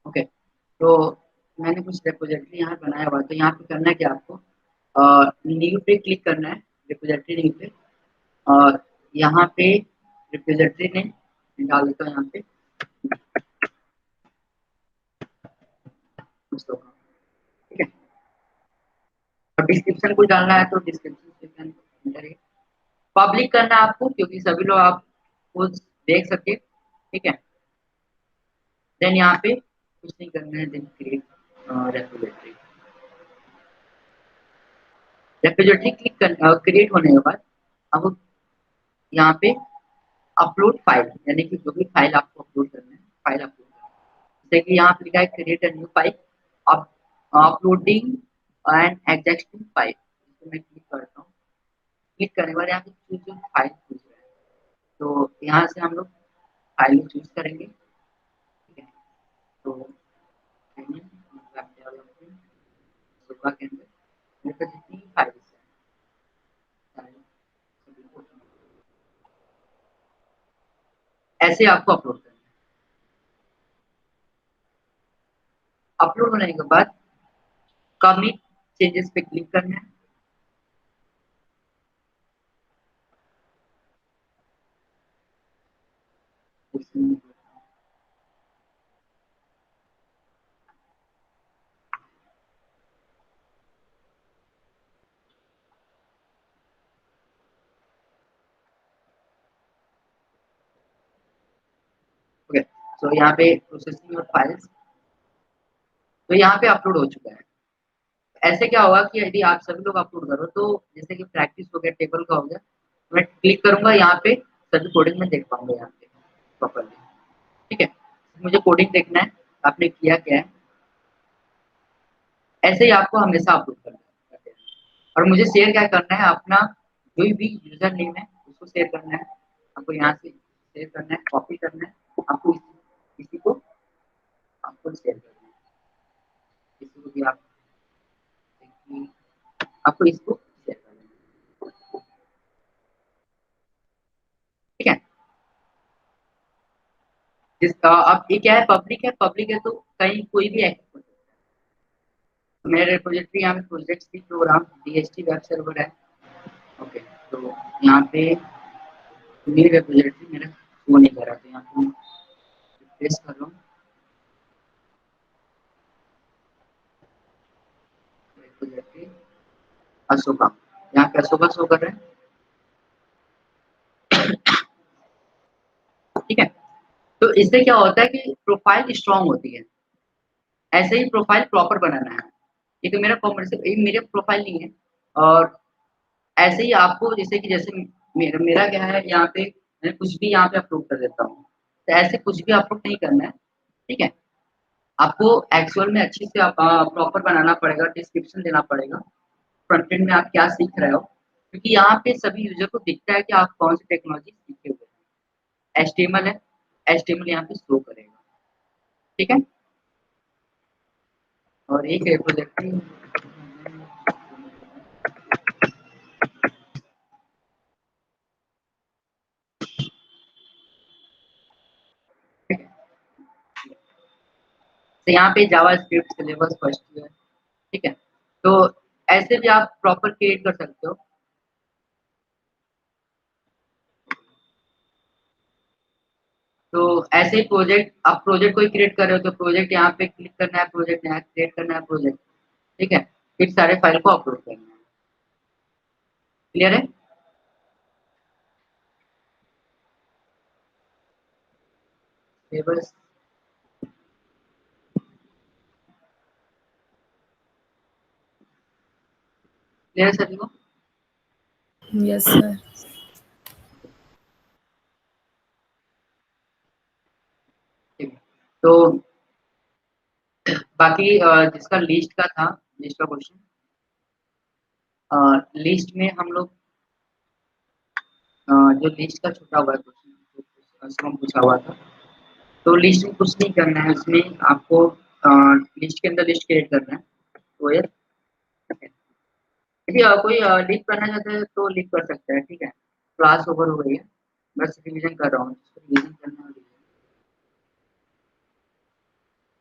ओके, तो मैंने कुछ रिपोजिटरी यहाँ बनाया हुआ है। तो यहाँ पे करना है क्या आपको, न्यू पे क्लिक करना है, रिपोजिटरी न्यू पे, और यहाँ पे रिपोजिटरी नेम डाल देता हूँ यहाँ पे, ठीक है। और डिस्क्रिप्शन को डालना है तो डिस्क्रिप्शन करिए। पब्लिक करना है आपको, क्योंकि सभी लोग आपको देख सके, ठीक है। देन यहाँ पे कुछ नहीं करना है, then create repository. Repository click करना, क्रिएट होने के बाद अब यहाँ पे अपलोड फाइल, यानी कि जो भी फाइल आपको अपलोड करना है, फाइल अपलोड करना है। जैसे कि यहाँ पे लिखा है create a new file, uploading and existing file, इसको मैं क्लिक करता हूँ। क्लिक करने के बाद यहाँ पे चूज फाइल पूछ रहा है, तो यहाँ से हम लोग फाइल चूज करेंगे, ठीक है। तो सुबह के अंदर मेरे पास जितनी फाइल्स हैं, ऐसे आपको अपलोड करना है। अपलोड होने के बाद कमिट चेंजेस पे क्लिक करना है। ओके, तो यहाँ पे प्रोसेसिंग और फाइल्स, तो यहाँ पे अपलोड हो चुका है। ऐसे क्या होगा कि यदि आप सभी लोग अपलोड करो, तो जैसे कि प्रैक्टिस हो गया, टेबल का हो गया, मैं क्लिक करूंगा यहाँ पे, सभी कोडिंग में देख पाऊंगा यहाँ पे प्रॉपरली, ठीक है। मुझे कोडिंग देखना है आपने किया क्या है, ऐसे ही आपको हमेशा अपलोड करना है। और मुझे शेयर क्या करना है, अपना जो भी यूजर नेम है उसको शेयर करना है, आपको यहाँ से शेयर करना है, कॉपी करना है, आपको इसी को आपको शेयर करना है, किसी को भी आपको इसको शेयर करना है, ठीक है। जिसका अब ये क्या है, पब्लिक है तो कहीं कोई भी एक्सेस हो सकता है। मेरे रिपोजिटरी यहाँ पे प्रोजेक्ट की प्रोग्राम डीएसटी वेब सर्वर है, ओके। तो यहाँ पे मेरी रिपोजिटरी मेरा शो नहीं कर रहा, तो यहाँ पे रिफ्रेश कर रहा हूँ, रिपोजिटरी अशोका, यहाँ पे अशोका शो कर रहा है, ठीक है। तो इससे क्या होता है कि प्रोफाइल स्ट्रांग होती है। ऐसे ही प्रोफाइल प्रॉपर बनाना है, ये तो मेरा कॉमर्शियल, ये मेरा प्रोफाइल नहीं है। और ऐसे ही आपको जैसे मेरा क्या है, यहाँ पे मैं कुछ भी यहाँ पे अपलोड कर देता हूँ, तो ऐसे कुछ भी अपलोड नहीं करना है, ठीक है। आपको एक्चुअल में अच्छे से प्रॉपर बनाना पड़ेगा, डिस्क्रिप्शन देना पड़ेगा, फ्रंट एंड में आप क्या सीख रहे हो, क्योंकि यहाँ पे सभी यूजर को दिखता है कि आप कौन सी टेक्नोलॉजी सीखे हुए हैं। एचटीएमएल है, एचटीएमएल यहाँ पे शो करेगा, ठीक है। और एक रिपोजिटरी तो यहाँ पे जावा स्क्रिप्ट सिलेबस फर्स्ट ईयर, ठीक है। तो ऐसे भी आप प्रॉपर क्रिएट कर सकते हो। तो ऐसे ही प्रोजेक्ट, आप प्रोजेक्ट कोई क्रिएट कर रहे हो तो प्रोजेक्ट यहाँ पे क्लिक करना है, प्रोजेक्ट यहाँ क्रिएट करना है प्रोजेक्ट, ठीक है, फिर सारे फाइल को अपलोड करना है। क्लियर है? ये बस क्लियर है सभी को? Yes sir. ठीक है, तो बाकी जिसका लिस्ट का था, लिस्ट का क्वेश्चन, लिस्ट में हम लोग जो लिस्ट का छूटा हुआ है क्वेश्चन पूछा हुआ था, तो लिस्ट में कुछ नहीं करना है, उसमें आपको लिस्ट के अंदर लिस्ट क्रिएट करना है। तो ये यदि कोई लिख करना चाहता है तो लिख कर सकता है, ठीक है। क्लास ओवर हो गई है, बस रिवीजन कर रहा हूँ।